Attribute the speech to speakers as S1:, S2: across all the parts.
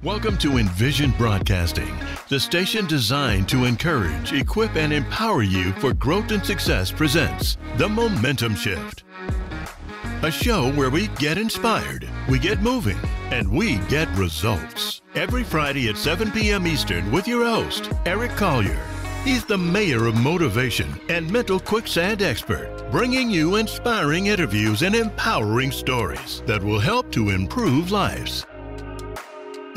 S1: Welcome to Envision Broadcasting, the station designed to encourage, equip, and empower you for growth and success presents The Momentum Shift. A show where we get inspired, we get moving, and we get results. Every Friday at 7 p.m. Eastern with your host, Eric Collier. He's the mayor of motivation and mental quicksand expert, bringing you inspiring interviews and empowering stories that will help to improve lives.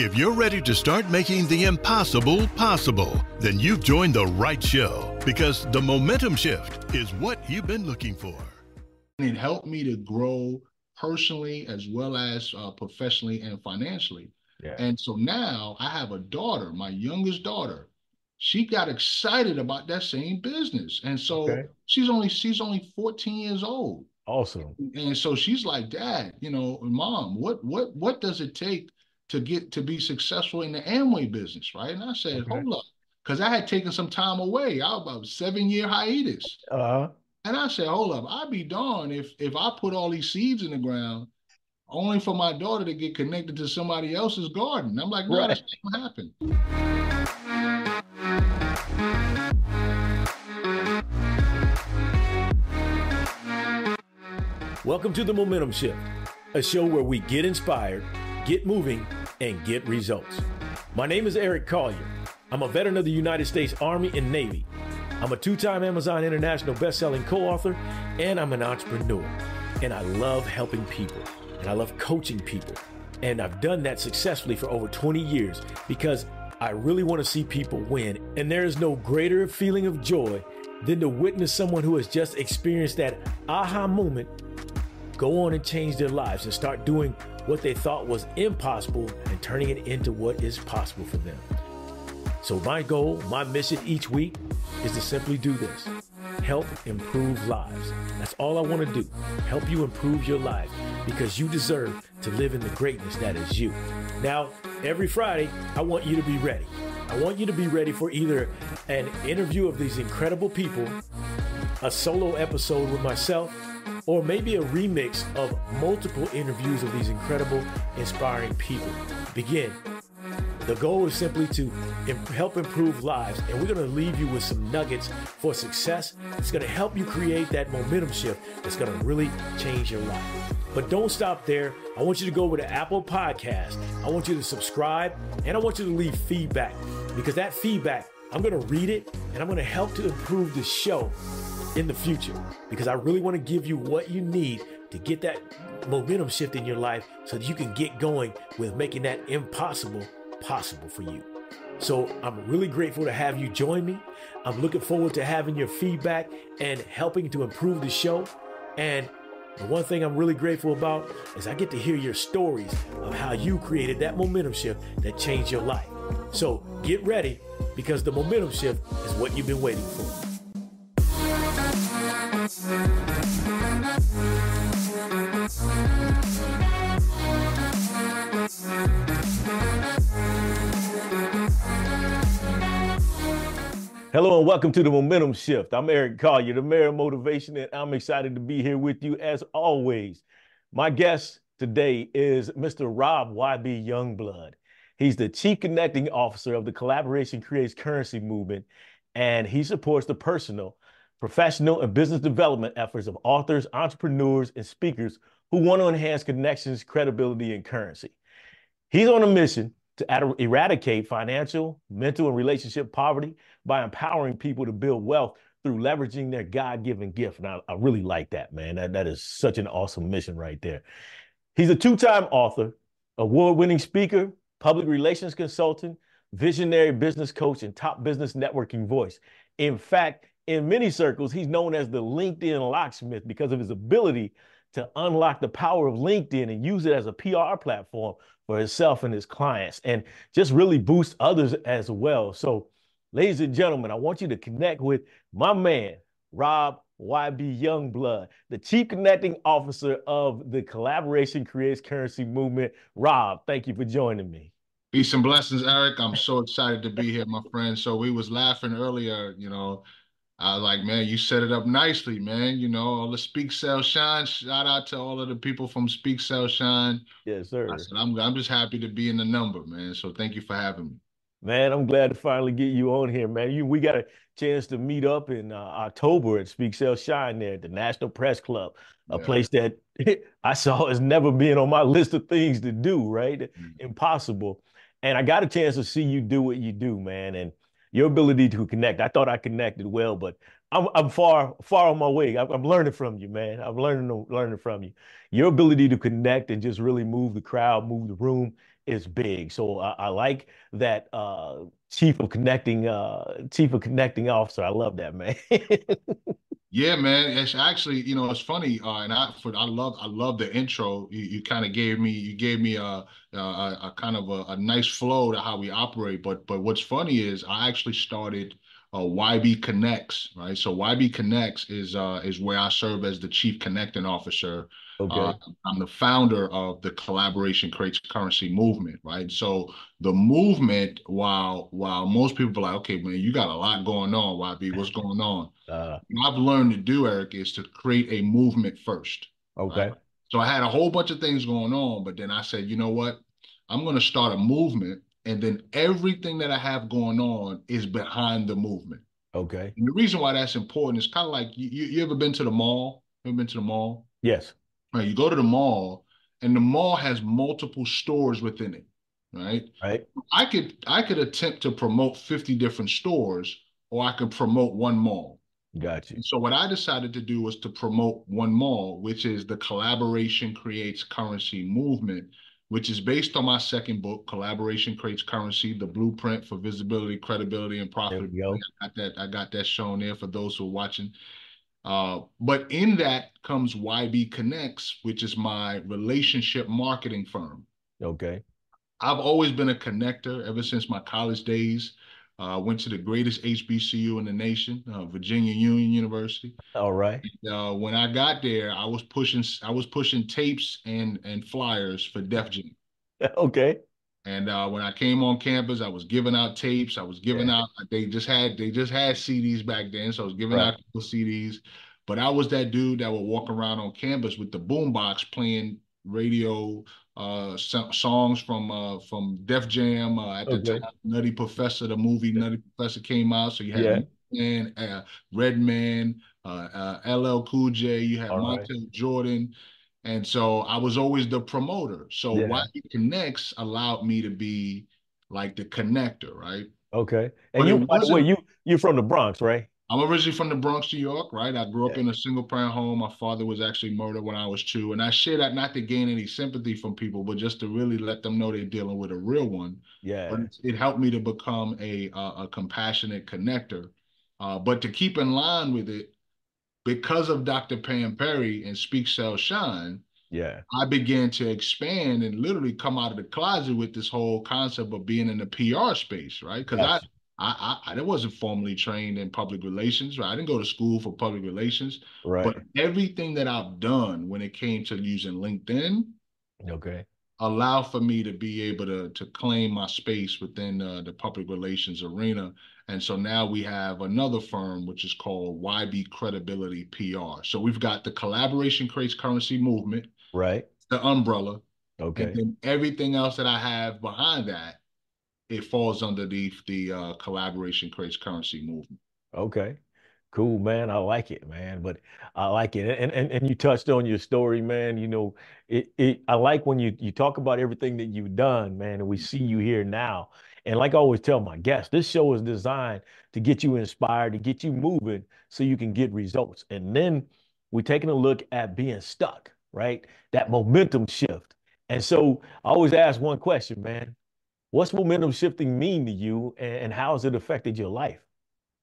S1: If you're ready to start making the impossible possible, then you've joined the right show, because the momentum shift is what you've been looking for.
S2: It helped me to grow personally as well as professionally and financially. Yeah. And so now I have a daughter, my youngest daughter. She got excited about that same business. And so she's only 14 years old.
S3: Awesome.
S2: And so she's like, Dad, Mom, what does it take to get to be successful in the Amway business, right? And I said, hold up, because I had taken some time away. I was about a 7-year hiatus. And I said, hold up, I'd be darned if I put all these seeds in the ground only for my daughter to get connected to somebody else's garden. I'm like, no, that's not gonna happen.
S3: Welcome to The Momentum Shift, a show where we get inspired, get moving, and get results. My name is Eric Collier. I'm a veteran of the United States Army and Navy. I'm a 2-time Amazon International best-selling co-author, and I'm an entrepreneur. And I love helping people, and I love coaching people. And I've done that successfully for over 20 years because I really want to see people win. And there is no greater feeling of joy than to witness someone who has just experienced that aha moment go on and change their lives and start doing what they thought was impossible and turning it into what is possible for them. So my goal, my mission each week is to simply do this: help improve lives. That's all I want to do. Help you improve your life, because you deserve to live in the greatness that is you. Now, every Friday, I want you to be ready. I want you to be ready for either an interview of these incredible people, a solo episode with myself, or maybe a remix of multiple interviews of these incredible, inspiring people. Begin. The goal is simply to help improve lives, and we're going to leave you with some nuggets for success. It's going to help you create that momentum shift that's going to really change your life. But don't stop there. I want you to go over to Apple Podcasts. I want you to subscribe, and I want you to leave feedback, because that feedback, I'm going to read it, and I'm going to help to improve the show in the future, because I really want to give you what you need to get that momentum shift in your life so that you can get going with making that impossible possible for you. So I'm really grateful to have you join me. I'm looking forward to having your feedback and helping to improve the show. And the one thing I'm really grateful about is I get to hear your stories of how you created that momentum shift that changed your life. So get ready, because the momentum shift is what you've been waiting for. Hello and welcome to The Momentum Shift. I'm Eric Collier, the mayor of motivation, and I'm excited to be here with you as always. My guest today is Mr. Rob YB Youngblood. He's the Chief Connecting Officer of the Collaboration Creates Currency movement, and he supports the personal, professional, and business development efforts of authors, entrepreneurs, and speakers who want to enhance connections, credibility, and currency. He's on a mission to eradicate financial, mental, and relationship poverty by empowering people to build wealth through leveraging their God-given gift. And I really like that, man. That is such an awesome mission right there. He's a 2-time author, award-winning speaker, public relations consultant, visionary business coach, and top business networking voice. In fact, in many circles, he's known as the LinkedIn locksmith because of his ability to unlock the power of LinkedIn and use it as a PR platform for himself and his clients, and just really boost others as well. So, ladies and gentlemen, I want you to connect with my man, Rob YB Youngblood, the Chief Connecting Officer of the Collaboration Creates Currency movement. Rob, thank you for joining me.
S2: Peace and blessings, Eric. I'm so excited to be here, my friend. So we was laughing earlier, I was like, man, you set it up nicely, man. You know, all the Speak Sell Shine. Shout out to all of the people from Speak Sell Shine.
S3: Yes,
S2: I
S3: sir.
S2: said, I'm just happy to be in the number, man. So thank you for having me.
S3: Man, I'm glad to finally get you on here, man. We got a chance to meet up in October at Speak Sell Shine there at the National Press Club, a
S2: Yeah.
S3: place that I saw has never been on my list of things to do, right? Impossible. And I got a chance to see you do what you do, man, and your ability to connect. I thought I connected well, but I'm far on my way. I'm learning from you, man. I'm learning from you. Your ability to connect and just really move the crowd, move the room is big. So I like that chief of connecting officer. I love that, man.
S2: Yeah, man. It's actually, it's funny. And I love the intro. You kind of gave me a kind of a nice flow to how we operate. But what's funny is I actually started YB Connects, right? So YB Connects is where I serve as the chief connecting officer. Uh,
S3: Okay.
S2: I'm the founder of the Collaboration Creates Currency movement, right? So the movement, while most people are like, okay, man, you got a lot going on, YB, what's going on?
S3: Uh,
S2: What I've learned to do, Eric, is to create a movement first, right?
S3: okay.
S2: So I had a whole bunch of things going on, but then I said, you know what? I'm going to start a movement, and then everything that I have going on is behind the movement.
S3: Okay.
S2: And the reason why that's important is kind of like you ever been to the mall? Ever been to the mall?
S3: Yes.
S2: Right, you go to the mall, and the mall has multiple stores within it, right?
S3: Right.
S2: I could attempt to promote 50 different stores, or I could promote one mall.
S3: Got you.
S2: So what I decided to do was to promote one mall, which is the Collaboration Creates Currency movement, which is based on my second book, Collaboration Creates Currency: The Blueprint for Visibility, Credibility, and
S3: There we
S2: Profitability.
S3: go.
S2: I got that shown there for those who are watching. But in that comes YB Connects, which is my relationship marketing firm.
S3: Okay.
S2: I've always been a connector ever since my college days. Went to the greatest HBCU in the nation, Virginia Union University.
S3: All right.
S2: When I got there, I was pushing tapes and flyers for Def Jam.
S3: Okay.
S2: And when I came on campus, I was giving out tapes. I was giving
S3: Yeah.
S2: out. They just had CDs back then, so I was giving
S3: Right.
S2: out CDs. But I was that dude that would walk around on campus with the boombox playing radio songs from Def Jam. At the time,
S3: Okay.
S2: Nutty Professor, the movie Nutty Professor came out, so you had
S3: Yeah.
S2: Man, Redman, LL Cool J. You had
S3: All right.
S2: Montel Jordan. And so I was always the promoter. So
S3: Yeah.
S2: YB Connects allowed me to be like the connector, right?
S3: Okay. And
S2: But
S3: you,
S2: it
S3: by the way,
S2: wasn't,
S3: you're from the Bronx, right?
S2: I'm originally from the Bronx, New York, right? I grew up
S3: Yeah.
S2: in a single parent home. My father was actually murdered when I was 2. And I share that not to gain any sympathy from people, but just to really let them know they're dealing with a real one. But
S3: Yeah.
S2: it helped me to become a compassionate connector. But to keep in line with it, because of Dr. Pam Perry and Speak Sell Shine,
S3: Yeah.
S2: I began to expand and literally come out of the closet with this whole concept of being in the PR space, right? Because I,
S3: Gotcha.
S2: I, I, I wasn't formally trained in public relations, right? I didn't go to school for public relations, but
S3: Right.
S2: everything that I've done when it came to using LinkedIn
S3: Okay.
S2: allowed for me to be able to claim my space within the public relations arena. And so now we have another firm, which is called YB Credibility PR. So we've got the Collaboration Creates Currency movement,
S3: Right.
S2: the umbrella, and
S3: Okay.
S2: then everything else that I have behind that, it falls under the Collaboration Creates Currency movement.
S3: Okay. Cool, man. I like it, man. But I like it. And you touched on your story, man. I like when you talk about everything that you've done, man, and we see you here now. And like I always tell my guests, this show is designed to get you inspired, to get you moving so you can get results. And then we're taking a look at being stuck, right? That momentum shift. And so I always ask one question, man. What's momentum shifting mean to you and how has it affected your life?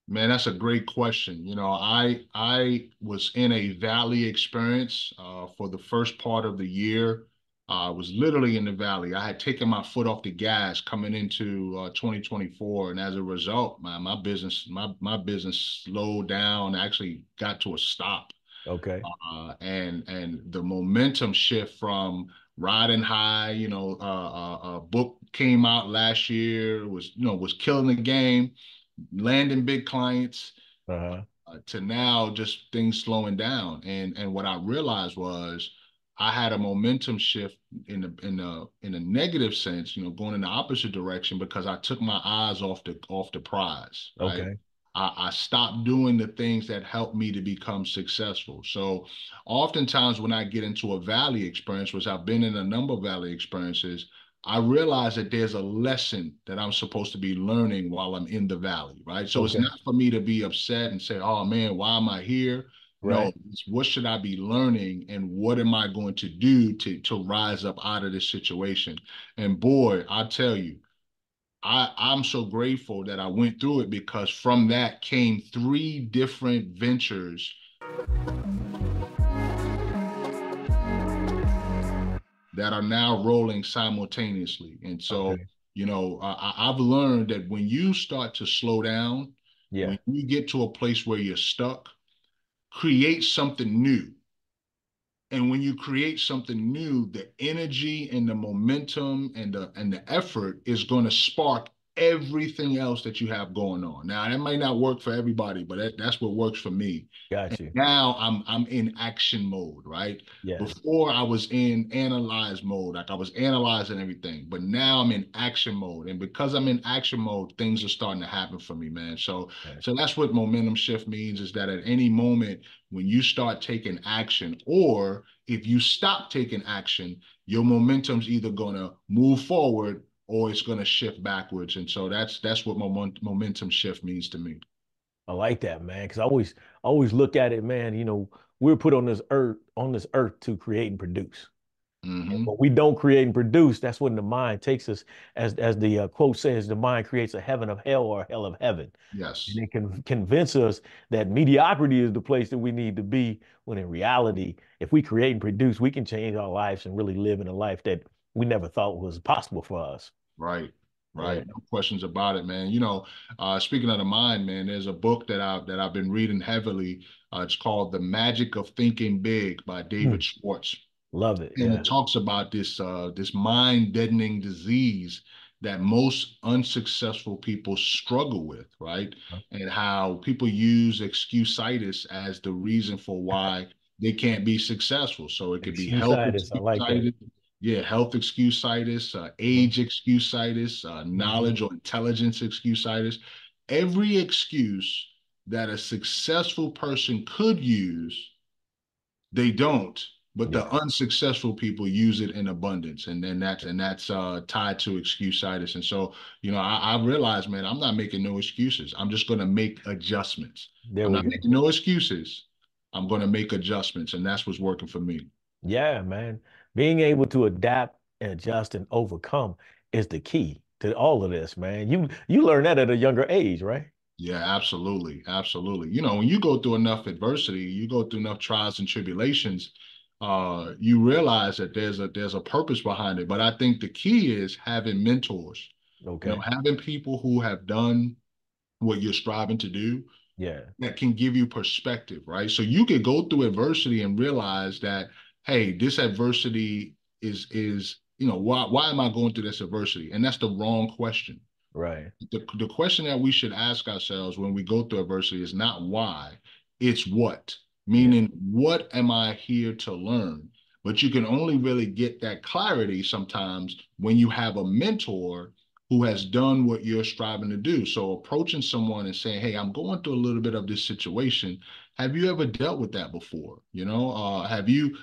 S2: Man, that's a great question. I was in a valley experience for the first part of the year. I was literally in the valley. I had taken my foot off the gas coming into 2024, and as a result, my business slowed down, actually got to a stop.
S3: Okay.
S2: And the momentum shift from riding high, a book came out last year, was killing the game, landing big clients,
S3: Uh-huh.
S2: to now just things slowing down. And what I realized was I had a momentum shift in a negative sense, going in the opposite direction because I took my eyes off the prize, right?
S3: Okay.
S2: I stopped doing the things that helped me to become successful. So oftentimes when I get into a valley experience, which I've been in a number of valley experiences, I realize that there's a lesson that I'm supposed to be learning while I'm in the valley, right? So it's
S3: Okay.
S2: not for me to be upset and say, oh man, why am I here? No,
S3: Right.
S2: it's what should I be learning and what am I going to do to rise up out of this situation? And boy, I tell you, I'm so grateful that I went through it because from that came three different ventures that are now rolling simultaneously. And so,
S3: Okay.
S2: I've learned that when you start to slow down,
S3: Yeah.
S2: when you get to a place where you're stuck, create something new. And when you create something new, the energy and the momentum and the effort is going to spark everything else that you have going on. Now, that might not work for everybody, but that's what works for me.
S3: Got
S2: And
S3: you.
S2: now I'm in action mode, right?
S3: Yes.
S2: Before I was in analyze mode, like I was analyzing everything, but now I'm in action mode. And because I'm in action mode, things are starting to happen for me, man. So
S3: Okay.
S2: so that's what momentum shift means, is that at any moment when you start taking action, or if you stop taking action, your momentum's either going to move forward or it's going to shift backwards. And so that's what momentum shift means to me.
S3: I like that, man. Because I always look at it, man. We're put on this earth to create and produce. And
S2: Hmm.
S3: when we don't create and produce, that's when the mind takes us, as the quote says, the mind creates a heaven of hell or a hell of heaven. And
S2: Yes.
S3: it can convince us that mediocrity is the place that we need to be, when in reality, if we create and produce, we can change our lives and really live in a life that we never thought was possible for us.
S2: Right.
S3: Yeah.
S2: Right. No questions about it, man. Speaking of the mind, man, there's a book that I've been reading heavily. It's called The Magic of Thinking Big by
S3: Hmm.
S2: David Schwartz.
S3: Love it.
S2: And
S3: Yeah.
S2: it talks about this mind deadening disease that most unsuccessful people struggle with, right? And how people use excusitis as the reason for why they can't be successful. So it could be health
S3: Excusitis. I like that.
S2: excusitis, yeah, health excusitis,
S3: Mhm.
S2: age excusitis,
S3: Mhm.
S2: knowledge or intelligence excusitis. Every excuse that a successful person could use, they don't, but the
S3: Yeah.
S2: unsuccessful people use it in abundance, and then that's tied to excusitis. And so, I realized, man, I'm not making no excuses. I'm just going to make adjustments.
S3: There
S2: I'm
S3: we
S2: not
S3: go.
S2: making no excuses. I'm going to make adjustments, and that's what's working for me.
S3: Yeah, man. Being able to adapt, adjust, and overcome is the key to all of this, man. You learn that at a younger age, right?
S2: Yeah, absolutely, absolutely. When you go through enough adversity, you go through enough trials and tribulations, you realize that there's a purpose behind it. But I think the key is having mentors,
S3: Okay.
S2: having people who have done what you're striving to do
S3: Yeah.
S2: that can give you perspective, right? So you could go through adversity and realize that, hey, this adversity is, why am I going through this adversity? And that's the wrong question.
S3: Right.
S2: The question that we should ask ourselves when we go through adversity is not why, it's what.
S3: Yeah.
S2: Meaning, what am I here to learn? But you can only really get that clarity sometimes when you have a mentor who has done what you're striving to do. So approaching someone and saying, hey, I'm going through a little bit of this situation. Have you ever dealt with that before? Have you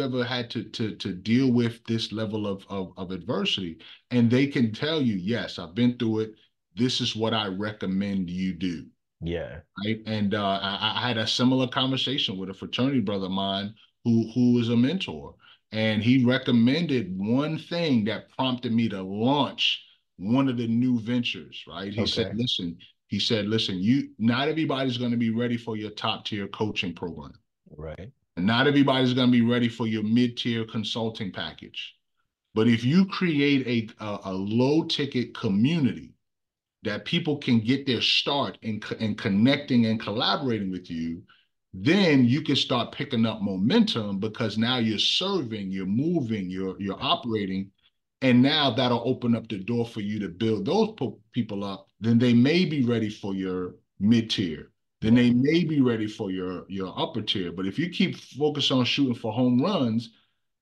S2: ever had to deal with this level of adversity? And they can tell you, yes, I've been through it. This is what I recommend you do.
S3: Yeah.
S2: Right. And I had a similar conversation with a fraternity brother of mine who is a mentor. And he recommended one thing that prompted me to launch one of the new ventures, right?
S3: Okay.
S2: He said, listen, you not everybody's going to be ready for your top tier coaching program.
S3: Right.
S2: And not everybody's going to be ready for your mid-tier consulting package. But if you create a low ticket community that people can get their start in connecting and collaborating with you, then you can start picking up momentum because now you're serving, you're moving, you're operating, and now that'll open up the door for you to build those people up. Then they may be ready for your mid tier. then they may be ready for your upper tier. But if you keep focused on shooting for home runs,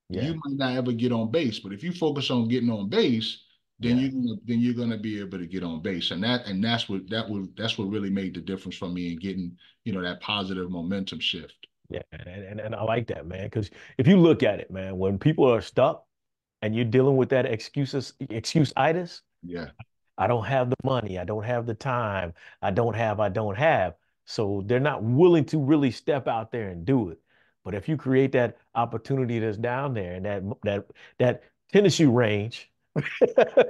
S3: Yeah.
S2: you might not ever get on base. But if you focus on getting on base,
S3: Yeah.
S2: then you're gonna be able to get on base. And that's what really made the difference for me in getting, that positive momentum shift.
S3: Yeah. And I like that, man. Because if you look at it, man, when people are stuck and you're dealing with that excuse-itis,
S2: Yeah.
S3: I don't have the money. I don't have the time. I don't have. So they're not willing to really step out there and do it. But if you create that opportunity that's down there and that tennis shoe range,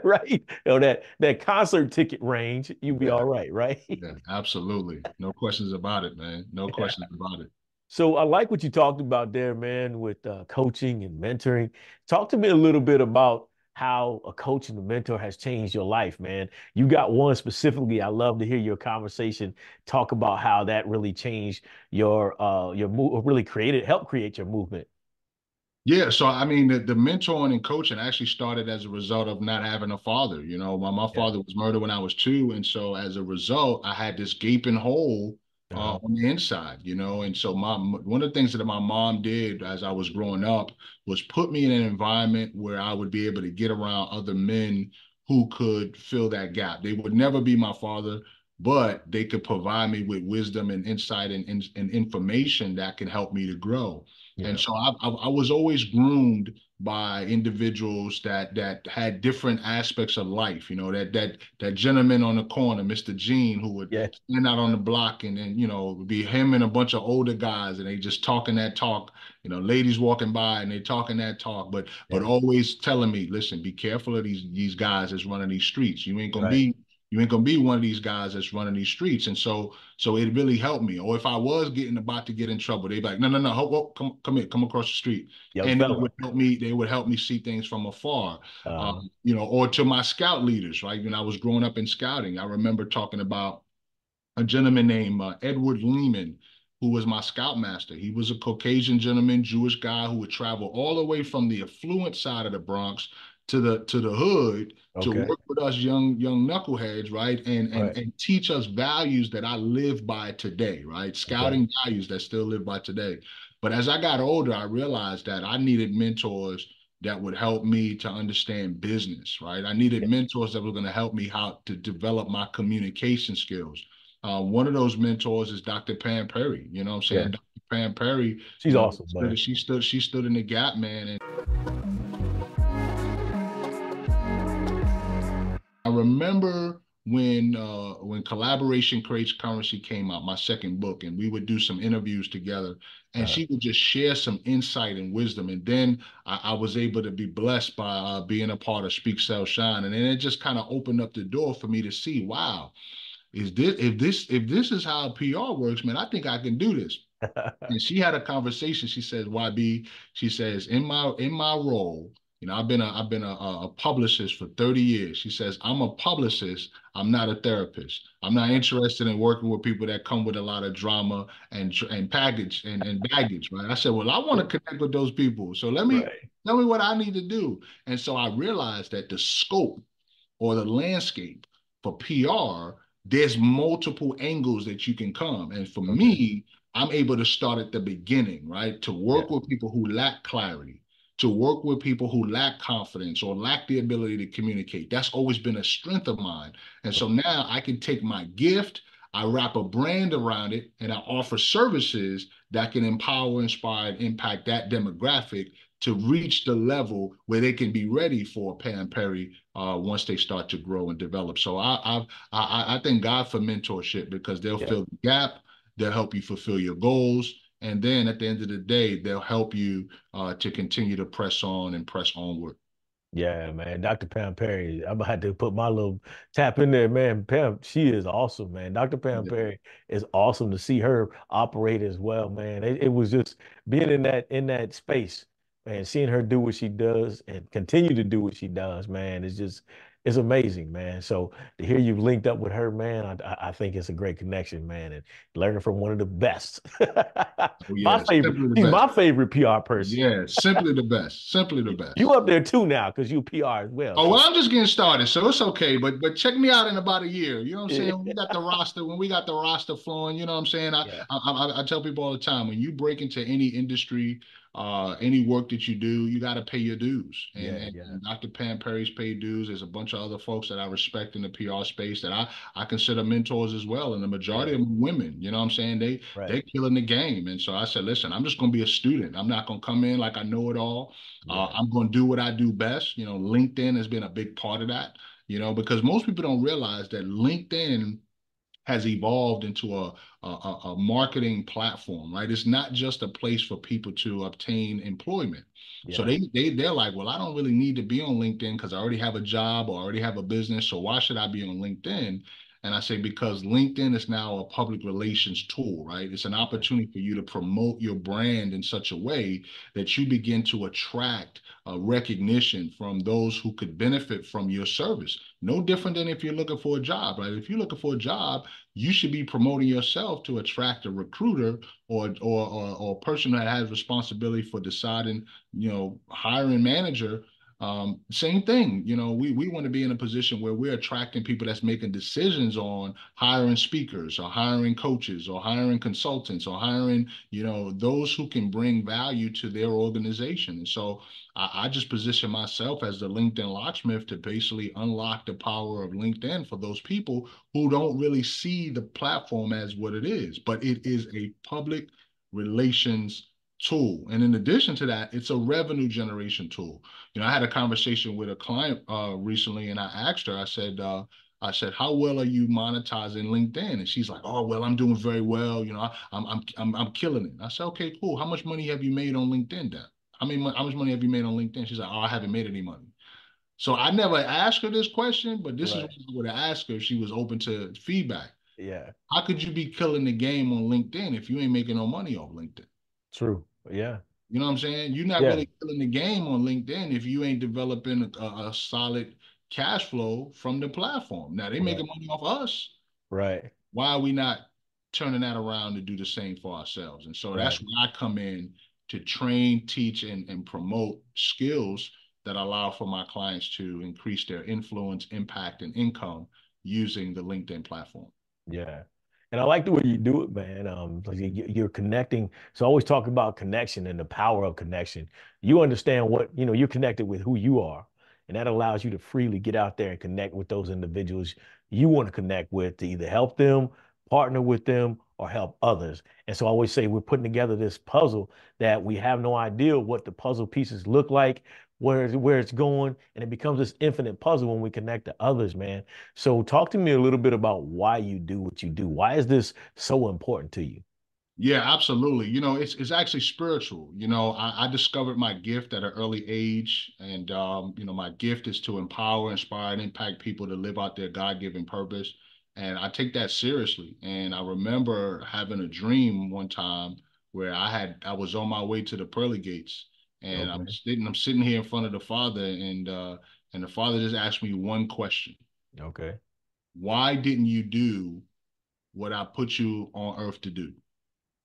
S3: right? That concert ticket range, you'll be
S2: Yeah.
S3: all right, right?
S2: Yeah. Absolutely. No questions about it, man. No
S3: Yeah.
S2: questions about it.
S3: So I like what you talked about there, man, with coaching and mentoring. Talk to me a little bit about how a coach and a mentor has changed your life, man. You got one specifically. I love to hear your conversation talk about how that really changed your move, really helped create your movement.
S2: Yeah, so I mean, the mentoring and coaching actually started as a result of not having a father. My
S3: Yeah.
S2: father was murdered when I was 2, and so as a result, I had this gaping hole
S3: Uh-huh.
S2: on the inside. And so one of the things that my mom did as I was growing up was put me in an environment where I would be able to get around other men who could fill that gap. They would never be my father, but they could provide me with wisdom and insight and information that can help me to grow. And
S3: Yeah.
S2: so I was always groomed by individuals that had different aspects of life. That gentleman on the corner, Mr. Gene, who would
S3: Yeah.
S2: stand out on the block and then be him and a bunch of older guys, and they just talking that talk. Ladies walking by and they talking that talk, but
S3: Yeah.
S2: always telling me, listen, be careful of these guys that's running these streets.
S3: Right.
S2: You ain't gonna be one of these guys that's running these streets. And so it really helped me. Or if I was getting about to get in trouble, they'd be like, no, no, no, come here, come across the street.
S3: Young
S2: And
S3: fella.
S2: they would help me see things from afar.
S3: Uh,
S2: Or to my scout leaders, right? When I was growing up in scouting, I remember talking about a gentleman named Edward Lehman, who was my scoutmaster. He was a Caucasian gentleman, Jewish guy who would travel all the way from the affluent side of the Bronx to the hood to
S3: okay.
S2: work with us young knuckleheads, right? And and
S3: Right.
S2: and teach us values that I live by today, right?
S3: Okay.
S2: Scouting values that still live by today. But as I got older, I realized that I needed mentors that would help me to understand business, right? I needed
S3: Yeah.
S2: mentors that were going to help me how to develop my communication skills. One of those mentors is Dr. Pam Perry. You know what I'm
S3: Yeah.
S2: saying? Dr. Pam Perry,
S3: She's awesome, man.
S2: she stood in the gap, man. And I remember when Collaboration Creates Currency came out, my second book, and we would do some interviews together, and
S3: Uh,
S2: she would just share some insight and wisdom. And then I was able to be blessed by being a part of Speak Sell Shine, and then it just kind of opened up the door for me to see, wow, if this is how PR works, man, I think I can do this. And she had a conversation. She says, YB, she says, in my role, I've been a publicist for 30 years. She says, I'm a publicist. I'm not a therapist. I'm not interested in working with people that come with a lot of drama and baggage, right? I said, well, I want to connect with those people. So let me
S3: right.
S2: tell me what I need to do. And so I realized that the scope or the landscape for PR, there's multiple angles that you can come. And for
S3: Okay.
S2: me, I'm able to start at the beginning, right? To
S3: Yeah.
S2: work with people who lack clarity, to work with people who lack confidence or lack the ability to communicate. That's always been a strength of mine. And so now I can take my gift, I wrap a brand around it, and I offer services that can empower, inspire, and impact that demographic to reach the level where they can be ready for Pam Perry once they start to grow and develop. So I thank God for mentorship because they'll
S3: Yeah.
S2: fill the gap, they'll help you fulfill your goals, and then at the end of the day, they'll help you to continue to press on and press onward.
S3: Yeah, man. Dr. Pam Perry, I'm gonna have to put my little tap in there, man. Pam, she is awesome, man. Dr. Pam
S2: Yeah,
S3: Perry is awesome to see her operate as well, man. It was just being in that space. And seeing her do what she does and continue to do what she does, man, it's amazing, man. So to hear you've linked up with her, man, I think it's a great connection, man, and learning from one of the best.
S2: Oh
S3: My
S2: yeah,
S3: favorite,
S2: simply the
S3: she's
S2: best.
S3: my favorite PR person.
S2: Yeah, simply the best. Simply the
S3: You
S2: best.
S3: up there too now because you PR as well.
S2: Oh, well,
S3: So
S2: I'm just getting started, so it's okay. But check me out in about a year. You know what I'm saying?
S3: yeah,
S2: When we got the roster flowing, you know what I'm saying? I tell people all the time, when you break into any industry, any work that you do, you got to pay your dues. And,
S3: yeah,
S2: and
S3: yeah,
S2: and Dr. Pam Perry's paid dues. There's a bunch of other folks that I respect in the PR space that I consider mentors as well. And the majority
S3: yeah,
S2: of them are women. You know what I'm saying? They're
S3: right,
S2: killing the game. And so I said, listen, I'm just going to be a student. I'm not going to come in like I know it all.
S3: yeah,
S2: I'm going to do what I do best. You know, LinkedIn has been a big part of that, you know, because most people don't realize that LinkedIn has evolved into a marketing platform, right? It's not just a place for people to obtain employment. So
S3: yeah,
S2: they're like, well, I don't really need to be on LinkedIn because I already have a job or already have a business. So why should I be on LinkedIn? And I say, because LinkedIn is now a public relations tool, right? It's an opportunity for you to promote your brand in such a way that you begin to attract recognition from those who could benefit from your service. No different than if you're looking for a job, right? If you're looking for a job, you should be promoting yourself to attract a recruiter or a person that has responsibility for deciding, hiring manager. Same thing. We want to be in a position where we're attracting people that's making decisions on hiring speakers or hiring coaches or hiring consultants or hiring, those who can bring value to their organization. And so I just position myself as the LinkedIn locksmith to basically unlock the power of LinkedIn for those people who don't really see the platform as what it is, but it is a public relations tool. And in addition to that, it's a revenue generation tool. I had a conversation with a client recently, and I asked her, I said, how well are you monetizing LinkedIn? And she's like, oh, well, I'm doing very well. I'm killing it. I said, okay, cool. How much money have you made on LinkedIn, then? How much money have you made on LinkedIn? She's like, oh, I haven't made any money. So I never asked her this question, but this is what
S3: right,
S2: I would have asked her if she was open to feedback.
S3: yeah,
S2: How could you be killing the game on LinkedIn if you ain't making no money off LinkedIn?
S3: true, yeah,
S2: You know what I'm saying? You're not
S3: yeah,
S2: really killing the game on LinkedIn if you ain't developing a solid cash flow from the platform. Now they
S3: right,
S2: making money off us.
S3: right,
S2: Why are we not turning that around to do the same for ourselves? And so that's
S3: right.
S2: where I come in to train, teach, and promote skills that allow for my clients to increase their influence, impact, and income using the LinkedIn platform.
S3: Yeah. And I like the way you do it, man. Like you're connecting. So I always talk about connection and the power of connection. You understand you're connected with who you are. And that allows you to freely get out there and connect with those individuals you want to connect with to either help them, partner with them, or help others. And so I always say we're putting together this puzzle that we have no idea what the puzzle pieces look like, where it's going, and it becomes this infinite puzzle when we connect to others, man. So talk to me a little bit about why you do what you do. Why is this so important to you?
S2: Yeah, absolutely. It's actually spiritual. I discovered my gift at an early age, and my gift is to empower, inspire, and impact people to live out their God-given purpose. And I take that seriously. And I remember having a dream one time where I was on my way to the pearly gates, and
S3: Okay.
S2: I'm sitting here in front of the Father, and the Father just asked me one question:
S3: Okay.
S2: why didn't you do what I put you on earth to do?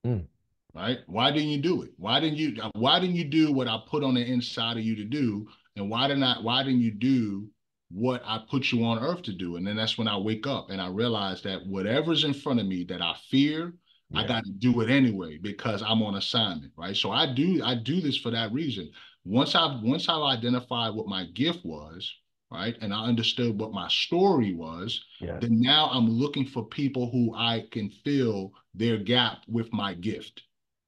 S3: Mm,
S2: Right? Why didn't you do it? Why didn't you do what I put on the inside of you to do? And why didn't you do what I put you on earth to do? And then that's when I wake up and I realize that whatever's in front of me that I fear, I
S3: yeah.
S2: got to do it anyway because I'm on assignment, right? So I do this for that reason. Once I've identified what my gift was, right, and I understood what my story was,
S3: Yes.
S2: then now I'm looking for people who I can fill their gap with my gift,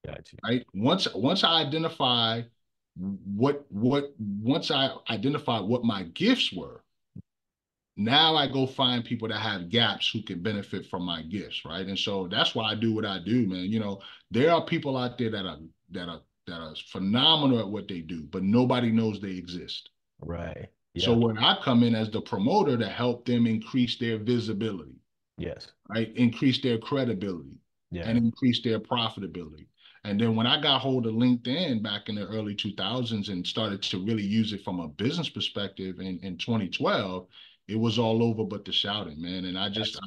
S3: Got you.
S2: right? Once I identified what my gifts were, now I go find people that have gaps who can benefit from my gifts, right? And so that's why I do what I do, man. There are people out there that are phenomenal at what they do, but nobody knows they exist.
S3: Right.
S2: So
S3: Yeah.
S2: when I come in as the promoter to help them increase their visibility,
S3: Yes.
S2: right? Increase their credibility and
S3: Yeah.
S2: increase their profitability. And then when I got hold of LinkedIn back in the early 2000s and started to really use it from a business perspective in 2012, it was all over but the shouting, man. And I just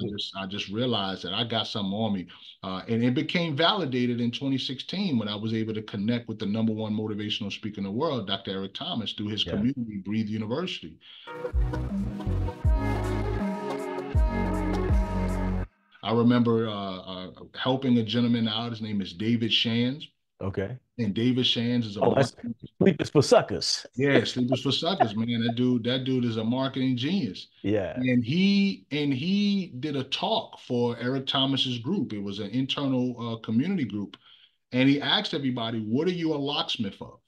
S2: realized that I got something on me. And it became validated in 2016 when I was able to connect with the #1 motivational speaker in the world, Dr. Eric Thomas, through his community, Breathe University. I remember helping a gentleman out. His name is David Shands.
S3: Okay.
S2: And David Shands is a
S3: Sleep is for suckers.
S2: Yeah, sleep is for suckers, man. That dude is a marketing genius.
S3: Yeah.
S2: And he did a talk for Eric Thomas's group. It was an internal community group. And he asked everybody, what are you a locksmith of?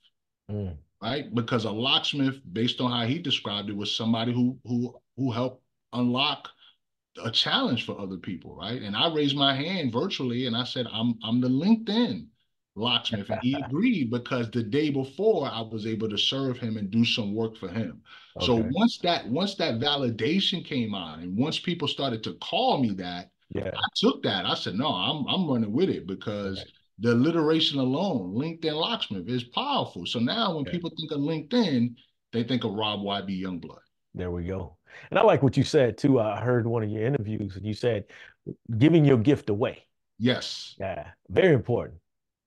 S2: Right? Because a locksmith, based on how he described it, was somebody who helped unlock a challenge for other people, right? And I raised my hand virtually and I said, I'm the LinkedIn locksmith. And he agreed because the day before I was able to serve him and do some work for him. Okay. So once that validation came out and once people started to call me that, I took that. I said, no, I'm running with it because the alliteration alone, LinkedIn locksmith, is powerful. So now when people think of LinkedIn, they think of Rob YB Youngblood.
S3: There we go. And I like what you said too. I heard one of your interviews and you said giving your gift away.
S2: Yes.
S3: Yeah, very important.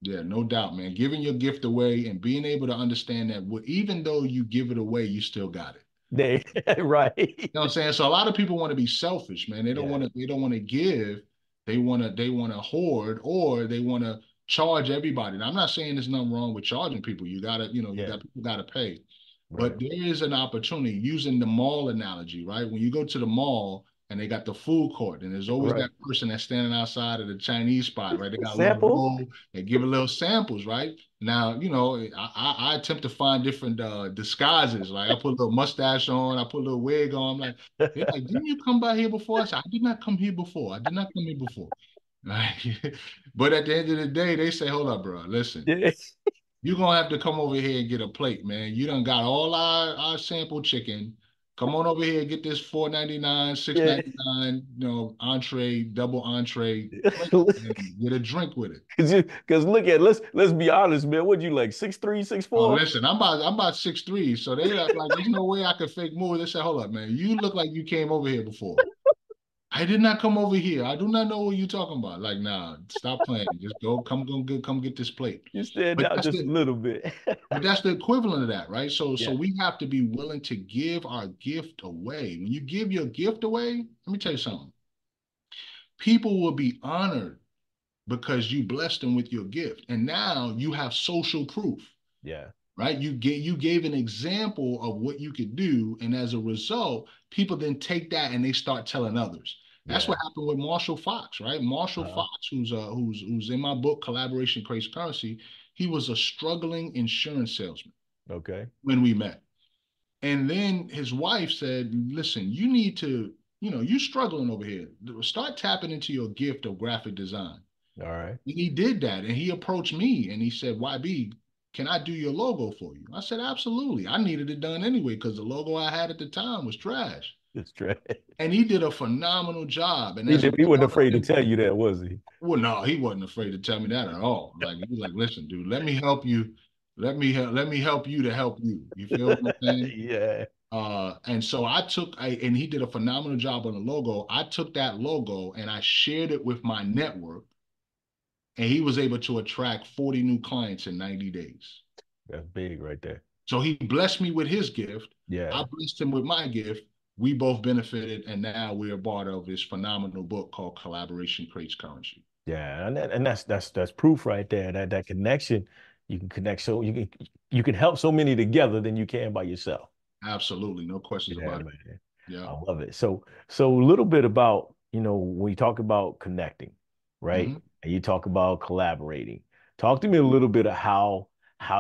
S2: Yeah, no doubt, man. Giving your gift away and being able to understand that even though you give it away, you still got it.
S3: Right.
S2: You know what I'm saying? So a lot of people want to be selfish, man. They don't want to give. They want to hoard, or they want to charge everybody. Now, I'm not saying there's nothing wrong with charging people. You gotta, people gotta pay. Right. But there is an opportunity using the mall analogy, right? When you go to the mall and they got the food court, and there's always that person that's standing outside of the Chinese spot, right? They got a little bowl, they give a little samples, right? Now, I attempt to find different disguises. Like I put a little mustache on, I put a little wig on. I'm like, they're like, didn't you come by here before? I said, I did not come here before. I did not come here before. Right? But at the end of the day, they say, hold up, bro, listen. You're going to have to come over here and get a plate, man. You done got all our sample chicken. Come on over here and get this $4.99, $6.99, entree, double entree, and get a drink with it.
S3: Because let's be honest, man. What you like, 6'3", 6'4"?
S2: Oh, listen, I'm about 6'3", so they like, there's no way I could fake move. They said, hold up, man. You look like you came over here before. I did not come over here. I do not know what you're talking about. Like, nah, stop playing. Just come get this plate.
S3: You stand out just a little bit.
S2: But that's the equivalent of that, right? So we have to be willing to give our gift away. When you give your gift away, let me tell you something. People will be honored because you blessed them with your gift. And now you have social proof.
S3: Yeah.
S2: Right? You gave an example of what you could do. And as a result, people then take that and they start telling others. That's what happened with Marshall Fox, right? Marshall Fox, who's in my book, Collaboration Creates Currency. He was a struggling insurance salesman.
S3: Okay.
S2: When we met. And then his wife said, listen, you need to, you're struggling over here. Start tapping into your gift of graphic design.
S3: All right.
S2: And he did that. And he approached me and he said, YB, can I do your logo for you? I said, absolutely. I needed it done anyway because the logo I had at the time was trash.
S3: It's trash.
S2: And he did a phenomenal job. And
S3: he wasn't afraid to tell you that, was he?
S2: Well, no, he wasn't afraid to tell me that at all. Like he was like, listen, dude, let me help you. Let me help you to help you. You feel what I'm saying?
S3: Yeah.
S2: And so and he did a phenomenal job on the logo. I took that logo and I shared it with my network. And he was able to attract 40 new clients in 90 days.
S3: That's big right there.
S2: So he blessed me with his gift.
S3: Yeah.
S2: I blessed him with my gift. We both benefited. And now we're a part of this phenomenal book called Collaboration Creates Currency.
S3: Yeah. And that's proof right there. That connection, you can connect. So you can help so many together than you can by yourself.
S2: Absolutely. No questions about it.
S3: Yeah. I love it. So a little bit about, when you talk about connecting, right? Mm-hmm. And you talk about collaborating. Talk to me a little bit of how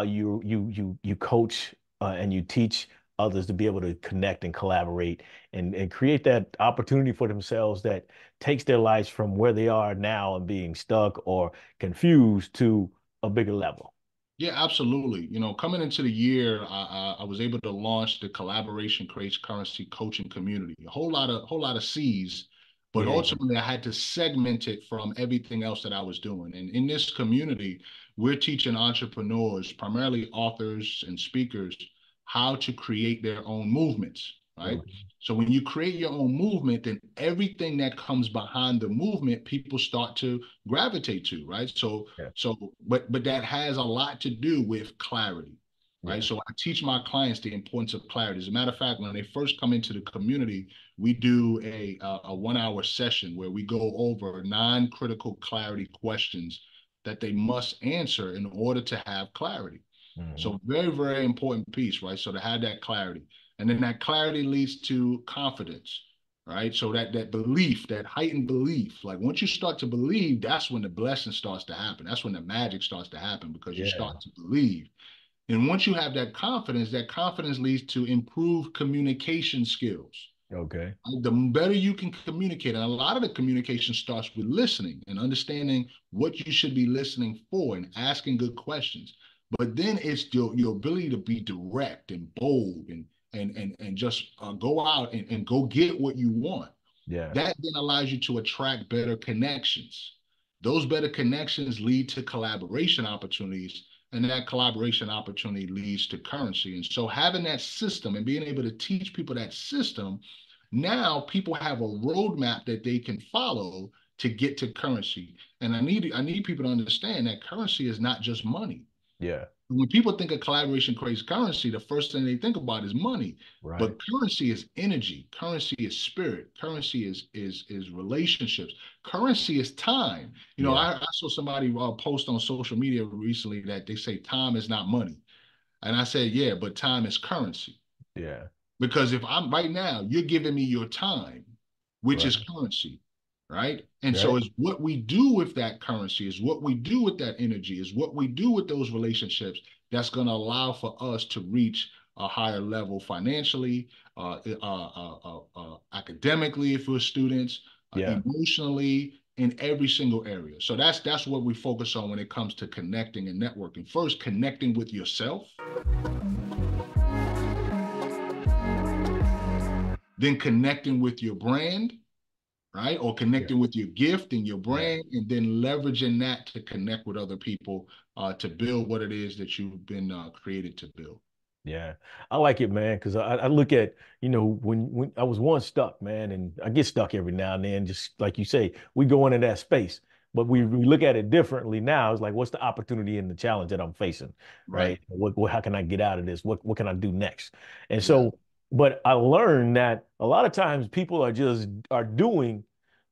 S3: you coach and you teach others to be able to connect and collaborate and create that opportunity for themselves that takes their lives from where they are now and being stuck or confused to a bigger level.
S2: Yeah, absolutely. Coming into the year, I was able to launch the Collaboration Creates Currency coaching community. A whole lot of C's, But ultimately, I had to segment it from everything else that I was doing. And in this community, we're teaching entrepreneurs, primarily authors and speakers, how to create their own movements, right?
S3: Okay.
S2: So when you create your own movement, then everything that comes behind the movement, people start to gravitate to, right?
S3: Yeah.
S2: But that has a lot to do with clarity, right?
S3: Yeah.
S2: So I teach my clients the importance of clarity. As a matter of fact, when they first come into the community, we do a 1 hour session where we go over 9 critical clarity questions that they must answer in order to have clarity.
S3: Mm-hmm.
S2: So very, very important piece, right? So to have that clarity. And then that clarity leads to confidence, right? So that belief, that heightened belief, like once you start to believe, that's when the blessing starts to happen. That's when the magic starts to happen because you
S3: Yeah.
S2: start to believe. And once you have that confidence leads to improved communication skills.
S3: Okay.
S2: The better you can communicate, and a lot of the communication starts with listening and understanding what you should be listening for and asking good questions. But then it's your ability to be direct and bold and just go out and go get what you want.
S3: Yeah.
S2: That then allows you to attract better connections. Those better connections lead to collaboration opportunities, and that collaboration opportunity leads to currency. And so having that system and being able to teach people that system, now people have a roadmap that they can follow to get to currency. And I need people to understand that currency is not just money.
S3: Yeah.
S2: When people think of collaboration creates currency, the first thing they think about is money.
S3: Right.
S2: But currency is energy, currency is spirit, currency is relationships, currency is time.
S3: Yeah.
S2: I saw somebody post on social media recently that they say time is not money. And I said, yeah, but time is currency.
S3: Yeah.
S2: Because if I'm right now, you're giving me your time, which is
S3: Right.
S2: currency, right? And so
S3: Right.
S2: it's what we do with that currency, is what we do with that energy, is what we do with those relationships that's going to allow for us to reach a higher level financially, academically, if we're students,
S3: Yeah.
S2: emotionally, in every single area. So that's what we focus on when it comes to connecting and networking. First, connecting with yourself, then connecting with your brand, right? Or
S3: Yeah.
S2: connecting with your gift and your
S3: Yeah.
S2: brand, and then leveraging that to connect with other people to build what it is that you've been created to build.
S3: Yeah, I like it, man, because I look at, when I was once stuck, man, and I get stuck every now and then, just like you say, we go into that space, but we look at it differently now. It's like, what's the opportunity and the challenge that I'm facing,
S2: Right.
S3: right? How can I get out of this? What can I do next? And
S2: Yeah.
S3: so, but I learned that a lot of times people are doing,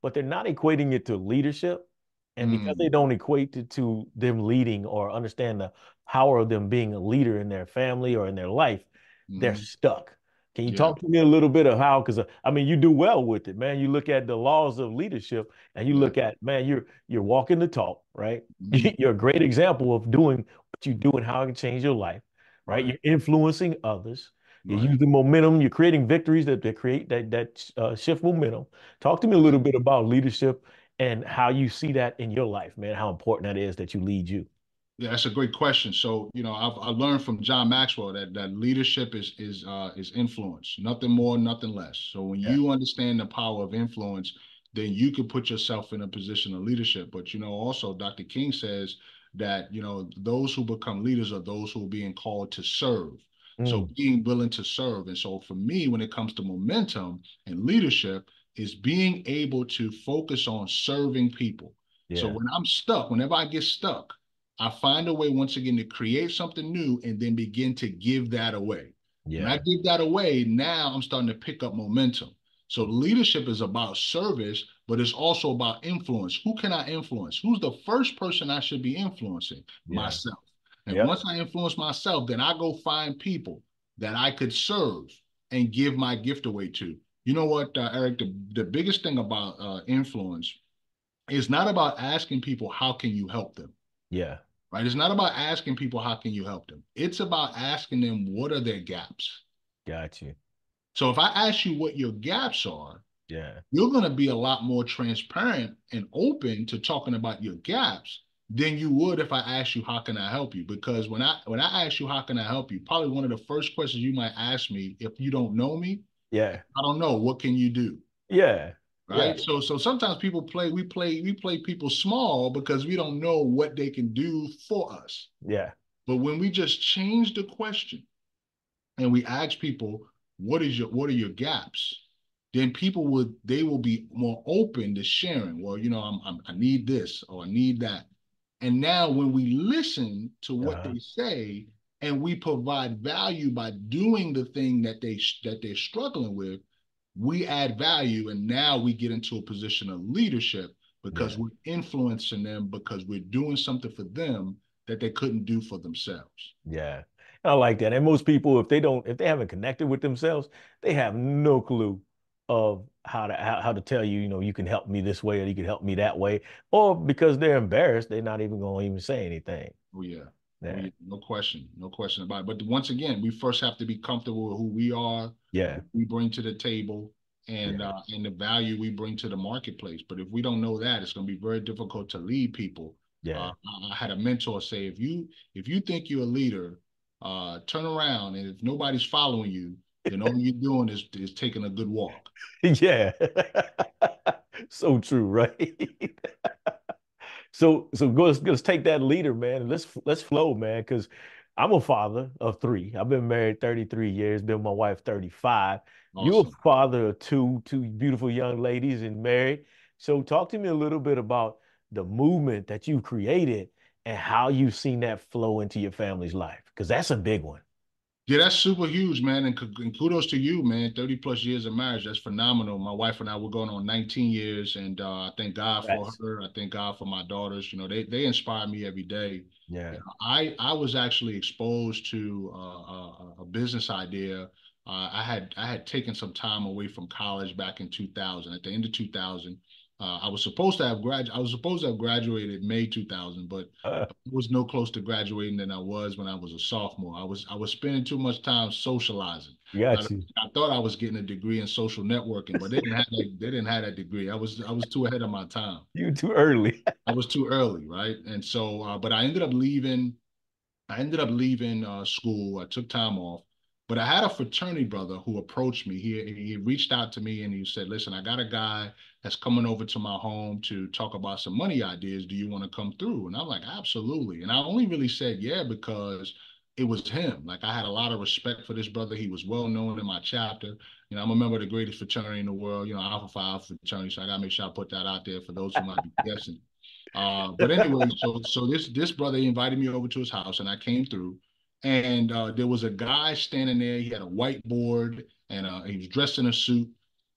S3: but they're not equating it to leadership. And because they
S2: Mm,
S3: don't equate it to them leading or understand the power of them being a leader in their family or in their life, they're
S2: mhm.
S3: stuck. Can you
S2: Yeah.
S3: talk to me a little bit of how? Because I mean, you do well with it, man. You look at the laws of leadership, and you
S2: Yeah.
S3: look at, man, you're walking the talk, right?
S2: Mhm.
S3: You're a great example of doing what you do and how it can change your life, right?
S2: Right.
S3: You're influencing others. You're
S2: Right.
S3: using momentum. You're creating victories that create that shift momentum. Talk to me a
S2: Yeah.
S3: little bit about leadership and how you see that in your life, man. How important that is that you lead you.
S2: Yeah, that's a great question. So, I learned from John Maxwell that leadership is influence, nothing more, nothing less. So when
S3: Yeah.
S2: you understand the power of influence, then you can put yourself in a position of leadership. But also Dr. King says that those who become leaders are those who are being called to serve. So
S3: Mm,
S2: being willing to serve. And so for me, when it comes to momentum and leadership, is being able to focus on serving people. So
S3: yeah.
S2: when I'm stuck, whenever I get stuck, I find a way once again to create something new and then begin to give that away. When I
S3: Yeah.
S2: give that away, now I'm starting to pick up momentum. So leadership is about service, but it's also about influence. Who can I influence? Who's the first person I should be influencing?
S3: Yeah.
S2: Myself. And
S3: Yep.
S2: once I influence myself, then I go find people that I could serve and give my gift away to. You know what, Eric, the biggest thing about influence is not about asking people, how can you help them?
S3: Yeah.
S2: Right? It's not about asking people, how can you help them? It's about asking them, what are their gaps?
S3: Got you.
S2: So if I ask you what your gaps are,
S3: Yeah.
S2: you're going to be a lot more transparent and open to talking about your gaps than you would if I asked you, how can I help you? Because when I ask you, how can I help you? Probably one of the first questions you might ask me, if you don't know me,
S3: Yeah.
S2: I don't know, what can you do?
S3: Yeah.
S2: right? So sometimes we play people small because we don't know what they can do for us.
S3: Yeah.
S2: But when we just change the question and we ask people, what are your gaps? Then they will be more open to sharing. Well, I need this or I need that. And now when we listen to what
S3: Uh-huh.
S2: they say and we provide value by doing the thing that they're struggling with, we add value, and now we get into a position of leadership
S3: Yeah.
S2: because we're influencing them, because we're doing something for them that they couldn't do for themselves.
S3: Yeah. I like that. And most people, if they haven't connected with themselves, they have no clue of how to tell you, you can help me this way or you can help me that way. Or because they're embarrassed, they're not even going to even say anything.
S2: Oh yeah. Oh
S3: Yeah.
S2: yeah. No question about it. But once again, we first have to be comfortable with who we are,
S3: Yeah.
S2: what we bring to the table, and
S3: Yeah.
S2: the value we bring to the marketplace. But if we don't know that, it's going to be very difficult to lead people.
S3: Yeah.
S2: I had a mentor say, if you think you're a leader, turn around, and if nobody's following you, then all you're doing is taking a good walk.
S3: Yeah. So true, right? So let's take that leader, man. And let's flow, man, because I'm a father of three. I've been married 33 years, been with my wife 35. You're a
S2: Awesome.
S3: father of two beautiful young ladies and married. So talk to me a little bit about the movement that you've created and how you've seen that flow into your family's life, because that's a big one.
S2: Yeah, that's super huge, man. And kudos to you, man. 30 plus years of marriage. That's phenomenal. My wife and I were going on 19 years, and I thank God for
S3: Yes.
S2: her. I thank God for my daughters. They inspire me every day.
S3: Yeah.
S2: I was actually exposed to a business idea. I had taken some time away from college back in 2000. At the end of 2000, I was supposed to have graduated May 2000, but
S3: Uh,
S2: was no close to graduating than I was when I was a sophomore. I was spending too much time socializing. I,
S3: got you.
S2: I thought I was getting a degree in social networking, but they didn't have that degree. I was too ahead of my time.
S3: You too early.
S2: I was too early, right? And so, but I ended up leaving. School. I took time off, but I had a fraternity brother who approached me. He reached out to me and he said, "Listen, I got a guy that's coming over to my home to talk about some money ideas. Do you want to come through?" And I'm like, "Absolutely." And I only really said yeah because it was him. Like I had a lot of respect for this brother. He was well known in my chapter. I'm a member of the greatest fraternity in the world. Alpha Phi Alpha fraternity. So I gotta make sure I put that out there for those who might be guessing. But anyway, so this brother invited me over to his house, and I came through, and there was a guy standing there. He had a whiteboard, and he was dressed in a suit,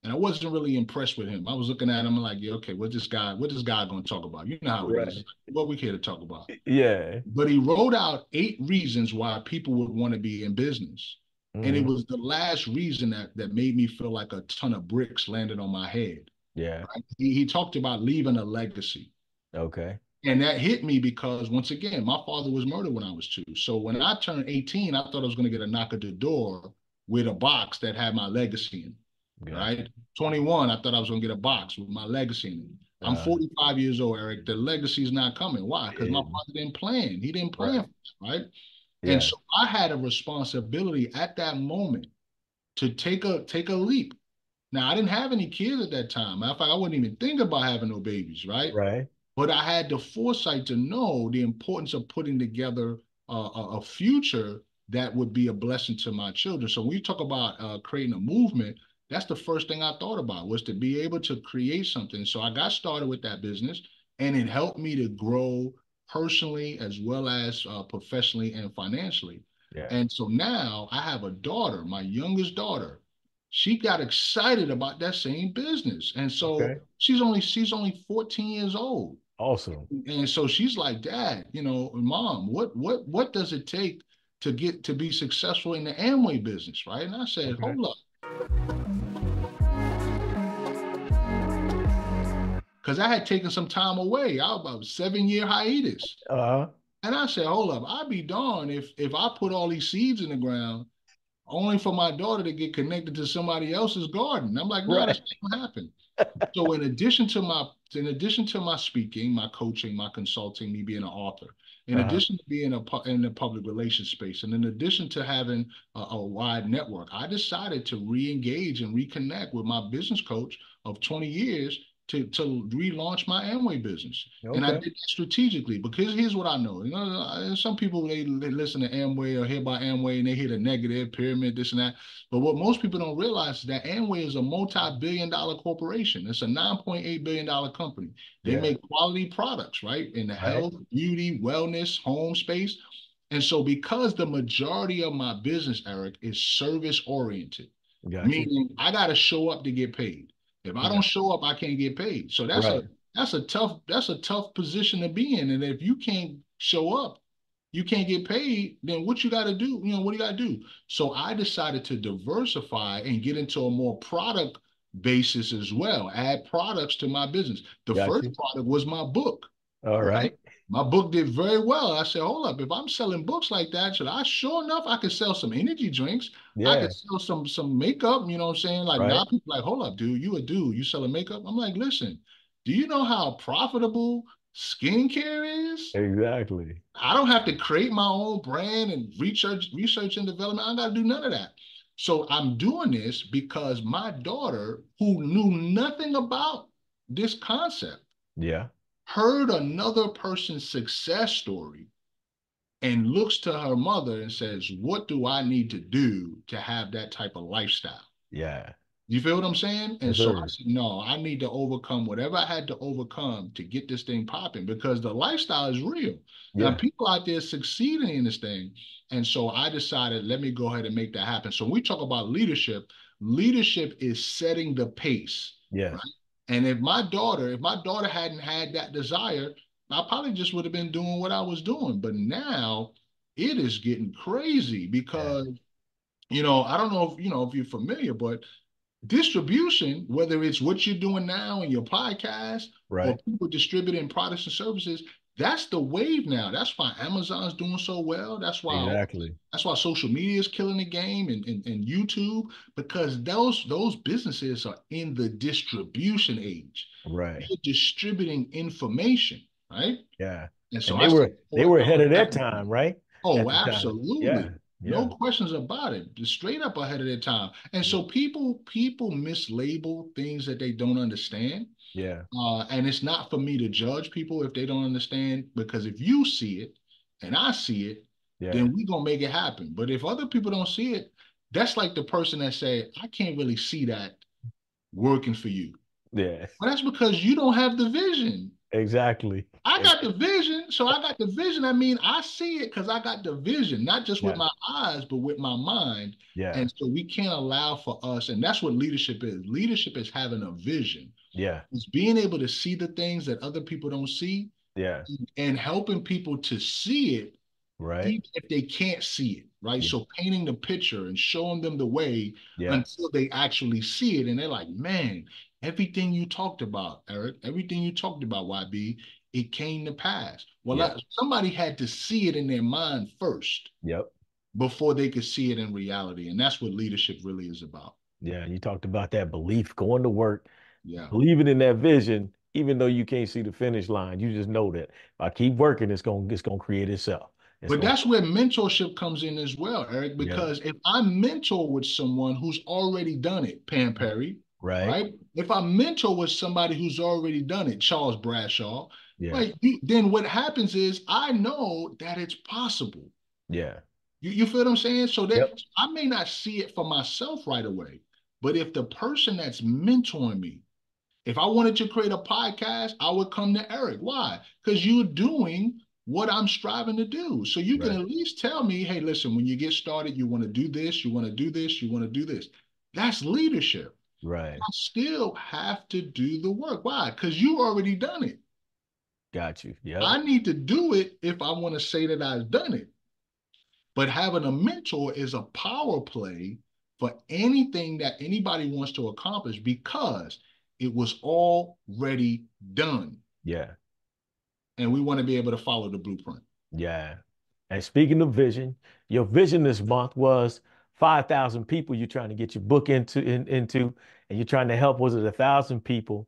S2: and I wasn't really impressed with him. I was looking at him like, yeah, okay, what this guy going to talk about? You know how it is.
S3: Right.
S2: What we here to talk about?
S3: Yeah.
S2: But he wrote out 8 reasons why people would want to be in business, and it
S3: Hmm.
S2: was the last reason that made me feel like a ton of bricks landed on my head.
S3: Yeah.
S2: Right? He talked about leaving a legacy.
S3: Okay.
S2: And that hit me because once again, my father was murdered when I was 2. So when I turned 18, I thought I was going to get a knock at the door with a box that had my legacy in it.
S3: Gotcha.
S2: Right? 21, I thought I was going to get a box with my legacy in it. I'm
S3: Uh,
S2: 45 years old, Eric. The legacy is not coming. Why? Because my
S3: yeah.
S2: father didn't plan. He didn't plan
S3: Right.
S2: for that, right? And
S3: Yeah.
S2: so I had a responsibility at that moment to take a leap. Now I didn't have any kids at that time. Matter of fact, I wouldn't even think about having no babies, right?
S3: Right.
S2: But I had the foresight to know the importance of putting together a future that would be a blessing to my children. So when you talk about creating a movement, that's the first thing I thought about was to be able to create something. So I got started with that business, and it helped me to grow personally as well as professionally and financially.
S3: Yeah.
S2: And so now I have a daughter, my youngest daughter. She got excited about that same business, and so
S3: Okay.
S2: she's only 14 years old.
S3: Awesome.
S2: And so she's like, Dad, Mom, what does it take to be successful in the Amway business, right? And I said,
S3: Okay.
S2: hold up, because I had taken some time away. I was about a 7 year hiatus.
S3: Uh,
S2: And I said, hold up, I'd be darned if I put all these seeds in the ground only for my daughter to get connected to somebody else's garden. I'm like, no,
S3: right.
S2: that's not gonna happen. So in addition to my speaking, my coaching, my consulting, me being an author, in addition to being in the public relations space, and in addition to having a wide network, I decided to re-engage and reconnect with my business coach of 20 years to relaunch my Amway business. And I
S3: Okay.
S2: did that strategically because here's what I know. You know, some people they listen to Amway or hear about Amway and they hear the negative pyramid, this and that. But what most people don't realize is that Amway is a multi-billion-dollar corporation. It's a $9.8 billion company. They
S3: Yeah.
S2: make quality products, right? In the
S3: Right.
S2: health, beauty, wellness, home space. And so because the majority of my business, Eric, is service oriented,
S3: Got you.
S2: meaning I got to show up to get paid. If I
S3: Yeah.
S2: don't show up, I can't get paid. So
S3: Right.
S2: that's a tough position to be in. And if you can't show up, you can't get paid, then what you got to do? You know, what do you got to do? So I decided to diversify and get into a more product basis as well, add products to my business. The
S3: Got
S2: first
S3: you.
S2: product was my book,
S3: All
S2: right?
S3: right.
S2: My book did very well. I said, hold up, if I'm selling books like that, should I sure enough I could sell some energy drinks. I
S3: Yeah.
S2: could sell some makeup, you know what I'm saying? Like now
S3: Right.
S2: people like, hold up, dude, you a dude, you selling makeup? I'm like, listen, do you know how profitable skincare is?
S3: Exactly.
S2: I don't have to create my own brand and research and development. I don't got to do none of that. So I'm doing this because my daughter, who knew nothing about this concept,
S3: Yeah.
S2: heard another person's success story and looks to her mother and says, what do I need to do to have that type of lifestyle?
S3: Yeah.
S2: You feel what I'm saying? And
S3: Yes,
S2: so I
S3: sir.
S2: said, no, I need to overcome whatever I had to overcome to get this thing popping because the lifestyle is real. And
S3: Yeah.
S2: people out there succeeding in this thing. And so I decided, let me go ahead and make that happen. So when we talk about leadership, leadership is setting the pace, right?
S3: Yes.
S2: And if my daughter hadn't had that desire, I probably just would have been doing what I was doing. But now it is getting crazy
S3: Yeah.
S2: because, I don't know if, if you're familiar, but distribution, whether it's what you're doing now in your podcast or
S3: Right.
S2: people distributing products and services, that's the wave now. That's why Amazon's doing so well.
S3: Exactly.
S2: That's why social media is killing the game and YouTube, because those businesses are in the distribution age.
S3: Right.
S2: They're distributing information, right?
S3: Yeah.
S2: And so
S3: And
S2: I said,
S3: they
S2: boy,
S3: were
S2: I'm
S3: ahead
S2: gonna
S3: of their
S2: tap into
S3: time,
S2: it.
S3: right?
S2: Oh,
S3: At the time. Yeah.
S2: absolutely. No
S3: Yeah.
S2: questions about it. Just straight up ahead of their time. And
S3: Yeah.
S2: so people mislabel things that they don't understand.
S3: Yeah.
S2: And it's not for me to judge people if they don't understand, because if you see it and I see it,
S3: Yeah.
S2: then we gonna make it happen. But if other people don't see it, that's like the person that said, I can't really see that working for you.
S3: Yeah.
S2: Well, that's because you don't have the vision.
S3: Exactly.
S2: I got the vision. So I got the vision. I mean, I see it because I got the vision, not just with
S3: Yeah.
S2: my eyes, but with my mind.
S3: Yeah.
S2: And so we can't allow for us, and that's what leadership is. Leadership is having a vision.
S3: Yeah.
S2: It's being able to see the things that other people don't see
S3: Yeah.
S2: and helping people to see it
S3: Right.
S2: even if they can't see it, right?
S3: Yeah.
S2: So painting the picture and showing them the way
S3: Yeah.
S2: until they actually see it. And they're like, man, everything you talked about, Eric, everything you talked about, YB, it came to pass. Well,
S3: Yeah.
S2: somebody had to see it in their mind first
S3: Yep.
S2: before they could see it in reality. And that's what leadership really is about.
S3: Yeah. You talked about that belief, going to work,
S2: Yeah.
S3: believing in that vision, even though you can't see the finish line. You just know that if I keep working, it's gonna create itself. It's
S2: But
S3: gonna
S2: that's where mentorship comes in as well, Eric,
S3: Yeah.
S2: because if I mentor with someone who's already done it, Pam Perry,
S3: Right.
S2: right? If I mentor with somebody who's already done it, Charles Bradshaw,
S3: Yeah.
S2: right? Then what happens is I know that it's possible.
S3: Yeah.
S2: You feel what I'm saying? So that
S3: Yep.
S2: I may not see it for myself right away, but if the person that's mentoring me, if I wanted to create a podcast, I would come to Eric. Why? Because you're doing what I'm striving to do. So you can
S3: Right.
S2: at least tell me, hey, listen, when you get started, you want to do this, you want to do this, you want to do this. That's leadership.
S3: Right.
S2: I still have to do the work. Why? Because you already done it.
S3: Got you. Yep.
S2: I need to do it if I want to say that I've done it. But having a mentor is a power play for anything that anybody wants to accomplish because it was already done.
S3: Yeah.
S2: And we want to be able to follow the blueprint.
S3: Yeah. And speaking of vision, your vision this month was 5,000 people you're trying to get your book into, and you're trying to help, was it 1,000 people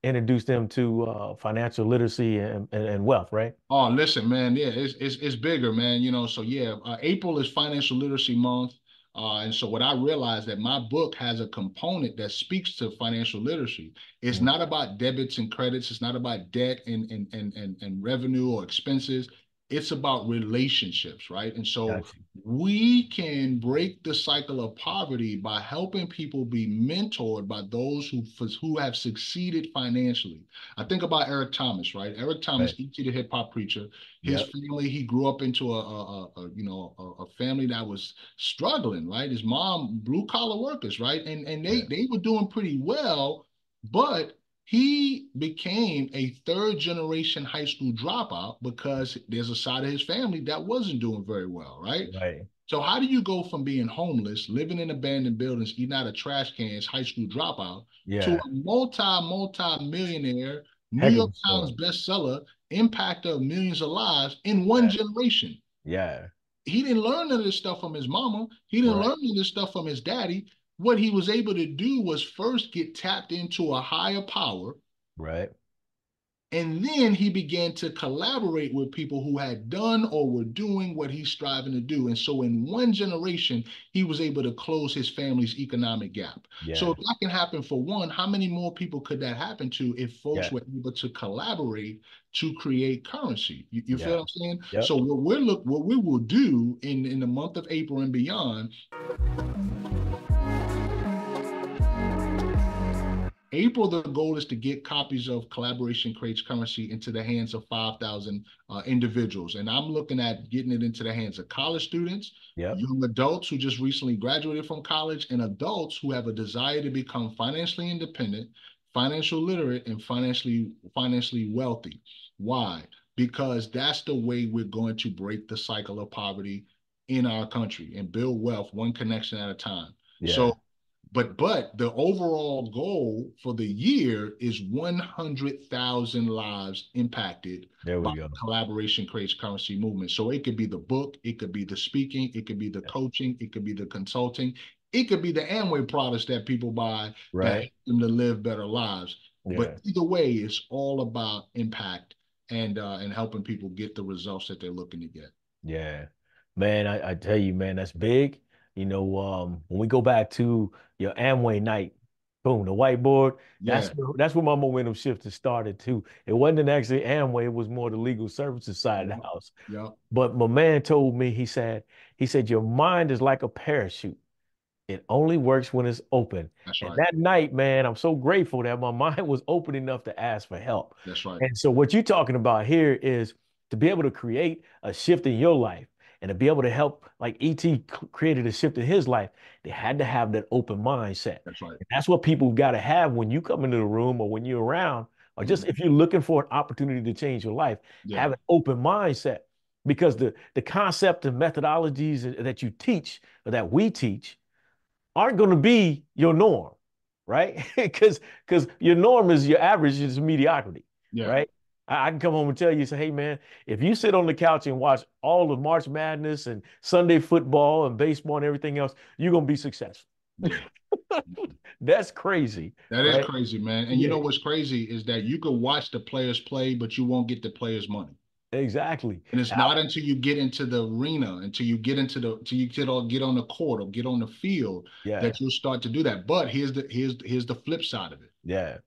S3: introduce them to financial literacy and wealth, right?
S2: Oh, listen, man. Yeah, it's bigger, man. So yeah, April is Financial Literacy Month. And so what I realized that my book has a component that speaks to financial literacy. It's
S3: Mm,
S2: not about debits and credits. It's not about debt and revenue or expenses. It's about relationships, right? And so
S3: got you.
S2: we can break the cycle of poverty by helping people be mentored by those who have succeeded financially. I think about Eric Thomas, right? Eric Thomas,
S3: Right.
S2: E.T. the hip hop preacher. His
S3: Yep.
S2: family, he grew up into a family that was struggling, right? His mom, blue collar workers, right? And
S3: Yeah.
S2: they were doing pretty well, but he became a third generation high school dropout because there's a side of his family that wasn't doing very well, right?
S3: Right.
S2: So how do you go from being homeless, living in abandoned buildings, eating out of trash cans, high school dropout, to
S3: Yeah.
S2: a multi millionaire, New
S3: Heck of
S2: York
S3: a
S2: Times
S3: story.
S2: bestseller, impactor of millions of lives in one
S3: Yeah.
S2: generation?
S3: Yeah.
S2: He didn't learn none of this stuff from his mama. He didn't
S3: Right.
S2: learn none of this stuff from his daddy. What he was able to do was first get tapped into a higher power,
S3: Right.
S2: and then he began to collaborate with people who had done or were doing what he's striving to do. And so in one generation, he was able to close his family's economic gap. So
S3: Yeah.
S2: if that can happen for one, how many more people could that happen to if folks
S3: Yeah.
S2: were able to collaborate to create currency? You feel
S3: Yeah.
S2: what I'm saying?
S3: Yep.
S2: So what we will do in the month of April and beyond. April, the goal is to get copies of Collaboration Creates Currency into the hands of 5,000 individuals. And I'm looking at getting it into the hands of college students,
S3: Yep.
S2: young adults who just recently graduated from college, and adults who have a desire to become financially independent, financial literate, and financially wealthy. Why? Because that's the way we're going to break the cycle of poverty in our country and build wealth one connection at a time.
S3: Yeah.
S2: So but the overall goal for the year is 100,000 lives impacted
S3: There
S2: by
S3: we go.
S2: the Collaboration Creates Currency movement. So it could be the book, it could be the speaking, it could be the coaching, it could be the consulting, it could be the Amway products that people buy that
S3: Right.
S2: help them to live better lives. But
S3: Yeah.
S2: either way, it's all about impact and helping people get the results that they're looking to get.
S3: Yeah. Man, I tell you, man, that's big. When we go back to your Amway night, boom, the whiteboard,
S2: Yeah,
S3: that's where my momentum shift has started too. It wasn't actually Amway, it was more the legal services side of
S2: yeah,
S3: the house.
S2: yeah.
S3: But my man told me, he said, your mind is like a parachute. It only works when it's open.
S2: That's
S3: And
S2: right.
S3: that night, man, I'm so grateful that my mind was open enough to ask for help.
S2: That's right.
S3: And so, what you're talking about here is to be able to create a shift in your life and to be able to help, like ET created a shift in his life, they had to have that open mindset.
S2: That's right.
S3: And that's what people got to have when you come into the room or when you're around, or just
S2: Mhm.
S3: if you're looking for an opportunity to change your life,
S2: Yeah,
S3: have an open mindset because the concept and methodologies that you teach or that we teach aren't going to be your norm, right? Because your norm is your average is mediocrity,
S2: yeah.
S3: right? I can come home and tell you, say, hey man, if you sit on the couch and watch all of March Madness and Sunday football and baseball and everything else, you're gonna be successful.
S2: Yeah.
S3: That's crazy,
S2: That is
S3: right?
S2: crazy, man. And you
S3: Yeah,
S2: know what's crazy is that you could watch the players play, but you won't get the players' money.
S3: exactly.
S2: And it's not until you get into the arena, until you get into the, till you get on the court or get on the field
S3: Yeah,
S2: that you'll start to do that. But here's the flip side of it.
S3: yeah,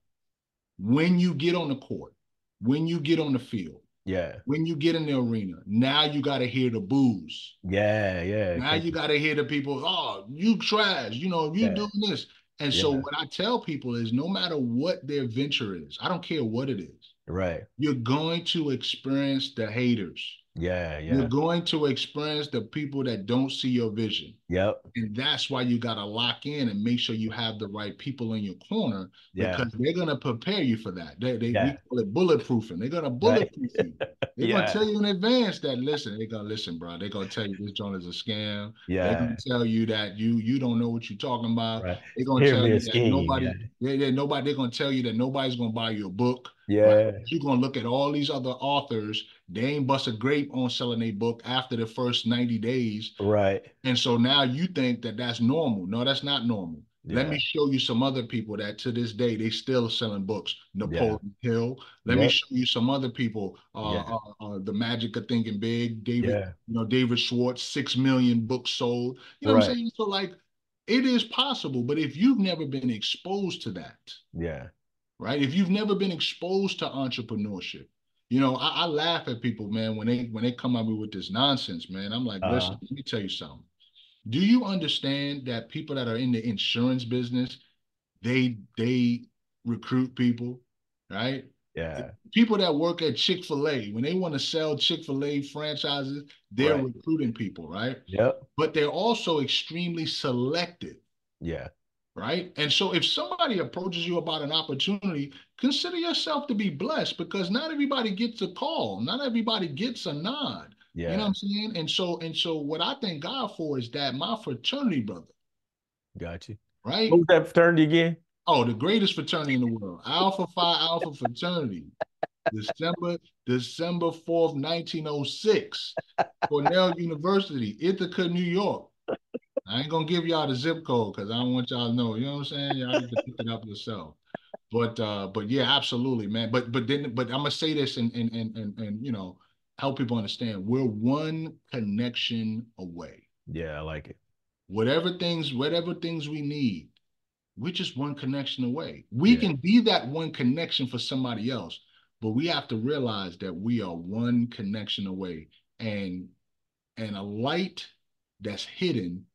S2: When you get on the court, when you get on the field,
S3: yeah,
S2: when you get in the arena, now you got to hear the boos.
S3: yeah, yeah,
S2: Now you got to hear the people, oh, you trash, you
S3: yeah,
S2: doing this. And so
S3: yeah,
S2: what I tell people is no matter what their venture is, I don't care what it is,
S3: right.
S2: you're going to experience the haters.
S3: Yeah,
S2: You're
S3: yeah,
S2: going to experience the people that don't see your vision.
S3: yep,
S2: And that's why you got to lock in and make sure you have the right people in your corner
S3: yeah,
S2: because they're going to prepare you for that. We
S3: yeah,
S2: call it bulletproofing. They're going to
S3: right.
S2: bulletproof you. They're going to
S3: Yeah,
S2: tell you in advance that, listen, they're going to listen, bro. They're going to tell you this joint is a scam. They're going
S3: yeah,
S2: to tell you that you don't know what you're talking about.
S3: right.
S2: They're going to
S3: Hear
S2: tell
S3: me a
S2: you that
S3: scheme. Yeah,
S2: they're going to tell you that nobody's going to buy you a book, right?
S3: yeah,
S2: You're going to look at all these other authors. They ain't bust a grape on selling a book after the first 90 days.
S3: right.
S2: And so now you think that that's normal. No, that's not normal. Let
S4: Yeah.
S2: me show you some other people that to this day they still selling books.
S4: Yeah.
S2: Napoleon Hill. Let me
S4: Yep.
S2: show you some other people.
S4: Yeah.
S2: The Magic of Thinking Big.
S4: Yeah.
S2: David Schwartz, 6 million books sold. You know what I'm
S4: Right.
S2: saying? So like, it is possible, but if you've never been exposed to that,
S4: Yeah.
S2: right? If you've never been exposed to entrepreneurship, I laugh at people, man, when they come at me with this nonsense, man. I'm like, listen,
S4: Uh,
S2: let me tell you something. Do you understand that people that are in the insurance business, they recruit people, right?
S4: yeah.
S2: People that work at Chick-fil-A, when they want to sell Chick-fil-A franchises, they're
S4: Right.
S2: recruiting people, right?
S4: Yep.
S2: But they're also extremely selective,
S4: Yeah.
S2: right? And so if somebody approaches you about an opportunity, consider yourself to be blessed because not everybody gets a call, not everybody gets a nod. You know what
S4: Yeah.
S2: I'm saying? And so what I thank God for is that my fraternity brother,
S4: Got you. What
S2: right?
S4: was that fraternity again?
S2: Oh, the greatest fraternity in the world, Alpha Phi Alpha fraternity, December December 4th, 1906, Cornell University, Ithaca, New York. I ain't gonna give y'all the zip code because I don't want y'all to know. You know what I'm saying? Y'all need to pick it up yourself. But yeah, absolutely, man. But I'm gonna say this and help people understand. We're one connection away.
S4: Yeah, I like it.
S2: Whatever things we need, we're just one connection away. We
S4: Yeah.
S2: can be that one connection for somebody else, but we have to realize that we are one connection away. And a light that's hidden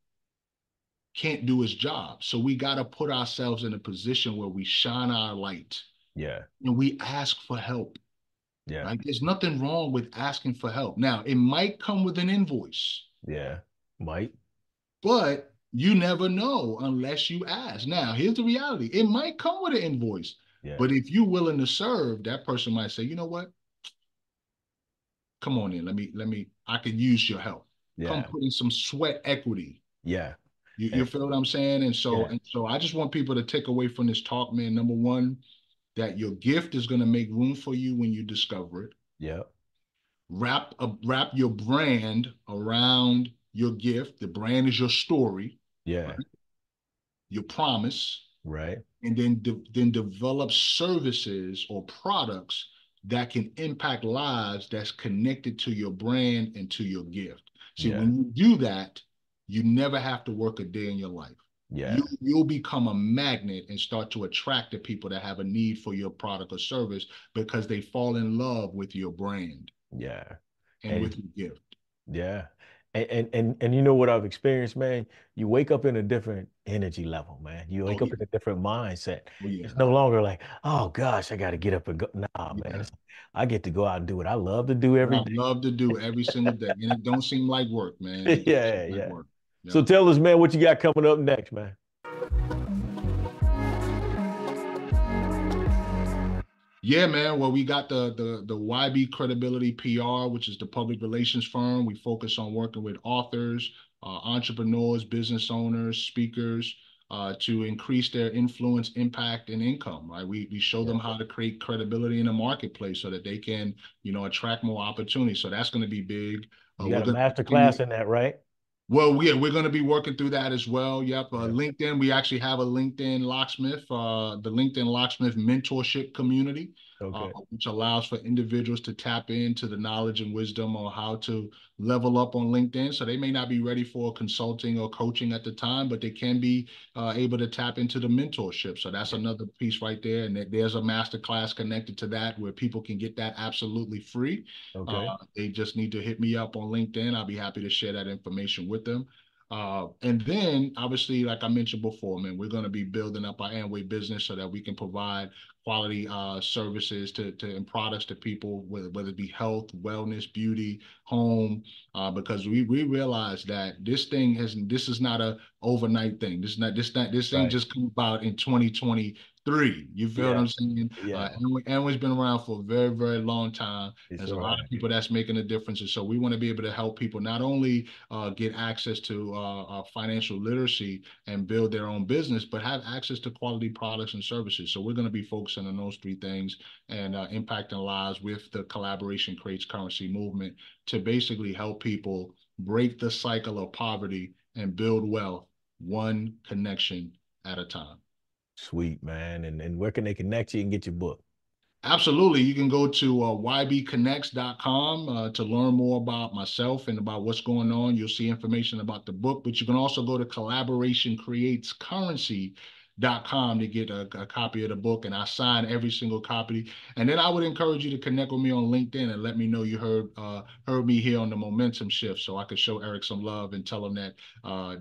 S2: can't do its job. So we got to put ourselves in a position where we shine our light
S4: Yeah.
S2: and we ask for help,
S4: Yeah.
S2: right? There's nothing wrong with asking for help. Now, it might come with an invoice,
S4: Yeah. Might.
S2: but you never know unless you ask. Now, here's the reality. It might come with an invoice,
S4: Yeah.
S2: but if you're willing to serve, that person might say, you know what? Come on in. I could use your help. Come
S4: Yeah.
S2: put in some sweat equity.
S4: Yeah.
S2: You
S4: And,
S2: feel what I'm saying? And so,
S4: yeah.
S2: and so I just want people to take away from this talk, man. Number one, that your gift is going to make room for you when you discover it.
S4: Yeah.
S2: Wrap your brand around your gift. The brand is your story,
S4: Yeah.
S2: right? Your promise,
S4: Right.
S2: and then develop services or products that can impact lives that's connected to your brand and to your gift. See,
S4: Yeah.
S2: when you do that, you never have to work a day in your life.
S4: Yeah.
S2: You'll become a magnet and start to attract the people that have a need for your product or service because they fall in love with your brand
S4: Yeah.
S2: and
S4: And
S2: with your gift.
S4: yeah. And you know what I've experienced, man? You wake up in a different energy level, man. You
S2: Oh
S4: wake up
S2: yeah.
S4: in a different mindset.
S2: Oh yeah.
S4: It's no longer like, oh gosh, I got to get up and go. Nah, man.
S2: Yeah.
S4: I get to go out and do what I love to do
S2: What
S4: every
S2: I
S4: day.
S2: love to do every single day. And it don't seem like work, man. It don't seem
S4: Yeah,
S2: like
S4: yeah.
S2: work.
S4: So
S2: Yep.
S4: tell us, man, what you got coming up next, man?
S2: Yeah, man. Well, we got the YB Credibility PR, which is the public relations firm. We focus on working with authors, entrepreneurs, business owners, speakers, to increase their influence, impact, and income. Right? We show
S4: Yeah.
S2: them how to create credibility in the marketplace so that they can, attract more opportunities. So that's going to be big.
S4: You
S2: We're
S4: got a
S2: going to
S4: master
S2: continue.
S4: class in that, right?
S2: Well, yeah, we're going to be working through that as well. Yep.
S4: Yeah.
S2: LinkedIn, we actually have a LinkedIn locksmith, the LinkedIn locksmith mentorship community,
S4: Okay.
S2: which allows for individuals to tap into the knowledge and wisdom on how to level up on LinkedIn. So they may not be ready for consulting or coaching at the time, but they can be able to tap into the mentorship. So that's
S4: Yeah.
S2: another piece right there. And there's a master class connected to that where people can get that absolutely free.
S4: Okay.
S2: They just need to hit me up on LinkedIn. I'll be happy to share that information with them. And then, obviously, like I mentioned before, man, we're going to be building up our Amway business so that we can provide quality services and products to people, whether it be health, wellness, beauty, home, because we realize that this is not a overnight thing. This ain't
S4: Right.
S2: just come about in 2023. You feel what
S4: Yeah.
S2: I'm saying?
S4: Yeah.
S2: Amway's been around for a very, very long time.
S4: It
S2: There's a
S4: sure
S2: lot
S4: has.
S2: of people that's making a difference. And so we want to be able to help people not only get access to financial literacy and build their own business, but have access to quality products and services. So we're going to be focusing on those three things and impacting lives with the Collaboration Creates Currency movement to basically help people break the cycle of poverty and build wealth one connection at a time.
S4: Sweet, man. And where can they connect you and get your book?
S2: Absolutely. You can go to ybconnects.com to learn more about myself and about what's going on. You'll see information about the book, but you can also go to collaborationcreatescurrency.com to get a copy of the book, and I sign every single copy. And then I would encourage you to connect with me on LinkedIn and let me know you heard me here on the Momentum Shift, so I could show Eric some love and tell him that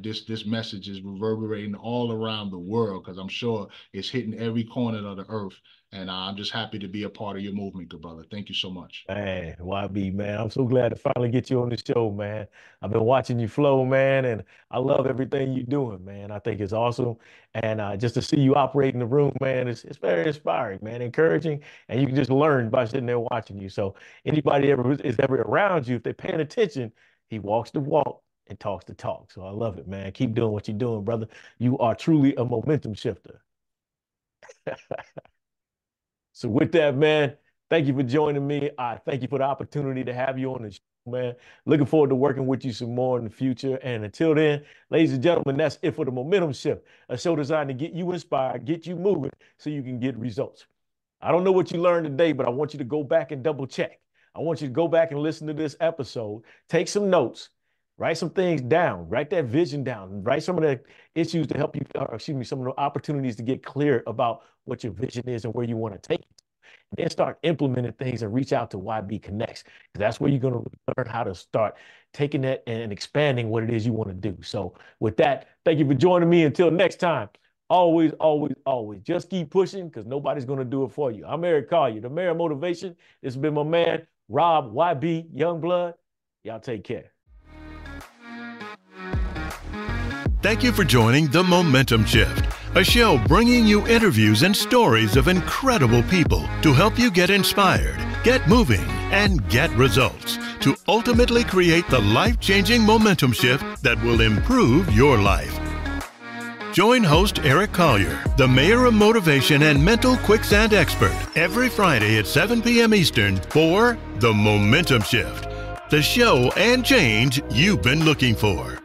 S2: this message is reverberating all around the world, because I'm sure it's hitting every corner of the earth. And I'm just happy to be a part of your movement, good brother. Thank you so much.
S4: Man, YB, man, I'm so glad to finally get you on the show, man. I've been watching you flow, man, and I love everything you're doing, man. I think it's awesome. And just to see you operate in the room, man, it's very inspiring, man, encouraging. And you can just learn by sitting there watching you. So anybody is ever around you, if they're paying attention, he walks the walk and talks the talk. So I love it, man. Keep doing what you're doing, brother. You are truly a momentum shifter. So with that, man, thank you for joining me. I thank you for the opportunity to have you on the show, man. Looking forward to working with you some more in the future. And until then, ladies and gentlemen, that's it for the Momentum Shift, a show designed to get you inspired, get you moving so you can get results. I don't know what you learned today, but I want you to go back and double check. I want you to go back and listen to this episode, take some notes, write some things down, write that vision down, write some of the issues to help you, some of the opportunities to get clear about what your vision is and where you want to take it. Then start implementing things and reach out to YB Connects, because that's where you're going to learn how to start taking that and expanding what it is you want to do. So with that, thank you for joining me. Until next time, always, always, always just keep pushing, because nobody's going to do it for you. I'm Eric Collier, the Mayor of Motivation. This has been my man, Rob YB Youngblood. Y'all take care.
S1: Thank you for joining The Momentum Shift, a show bringing you interviews and stories of incredible people to help you get inspired, get moving, and get results to ultimately create the life-changing momentum shift that will improve your life. Join host Eric Collier, the Mayor of Motivation and Mental Quicksand Expert, every Friday at 7 p.m. Eastern for The Momentum Shift, the show and change you've been looking for.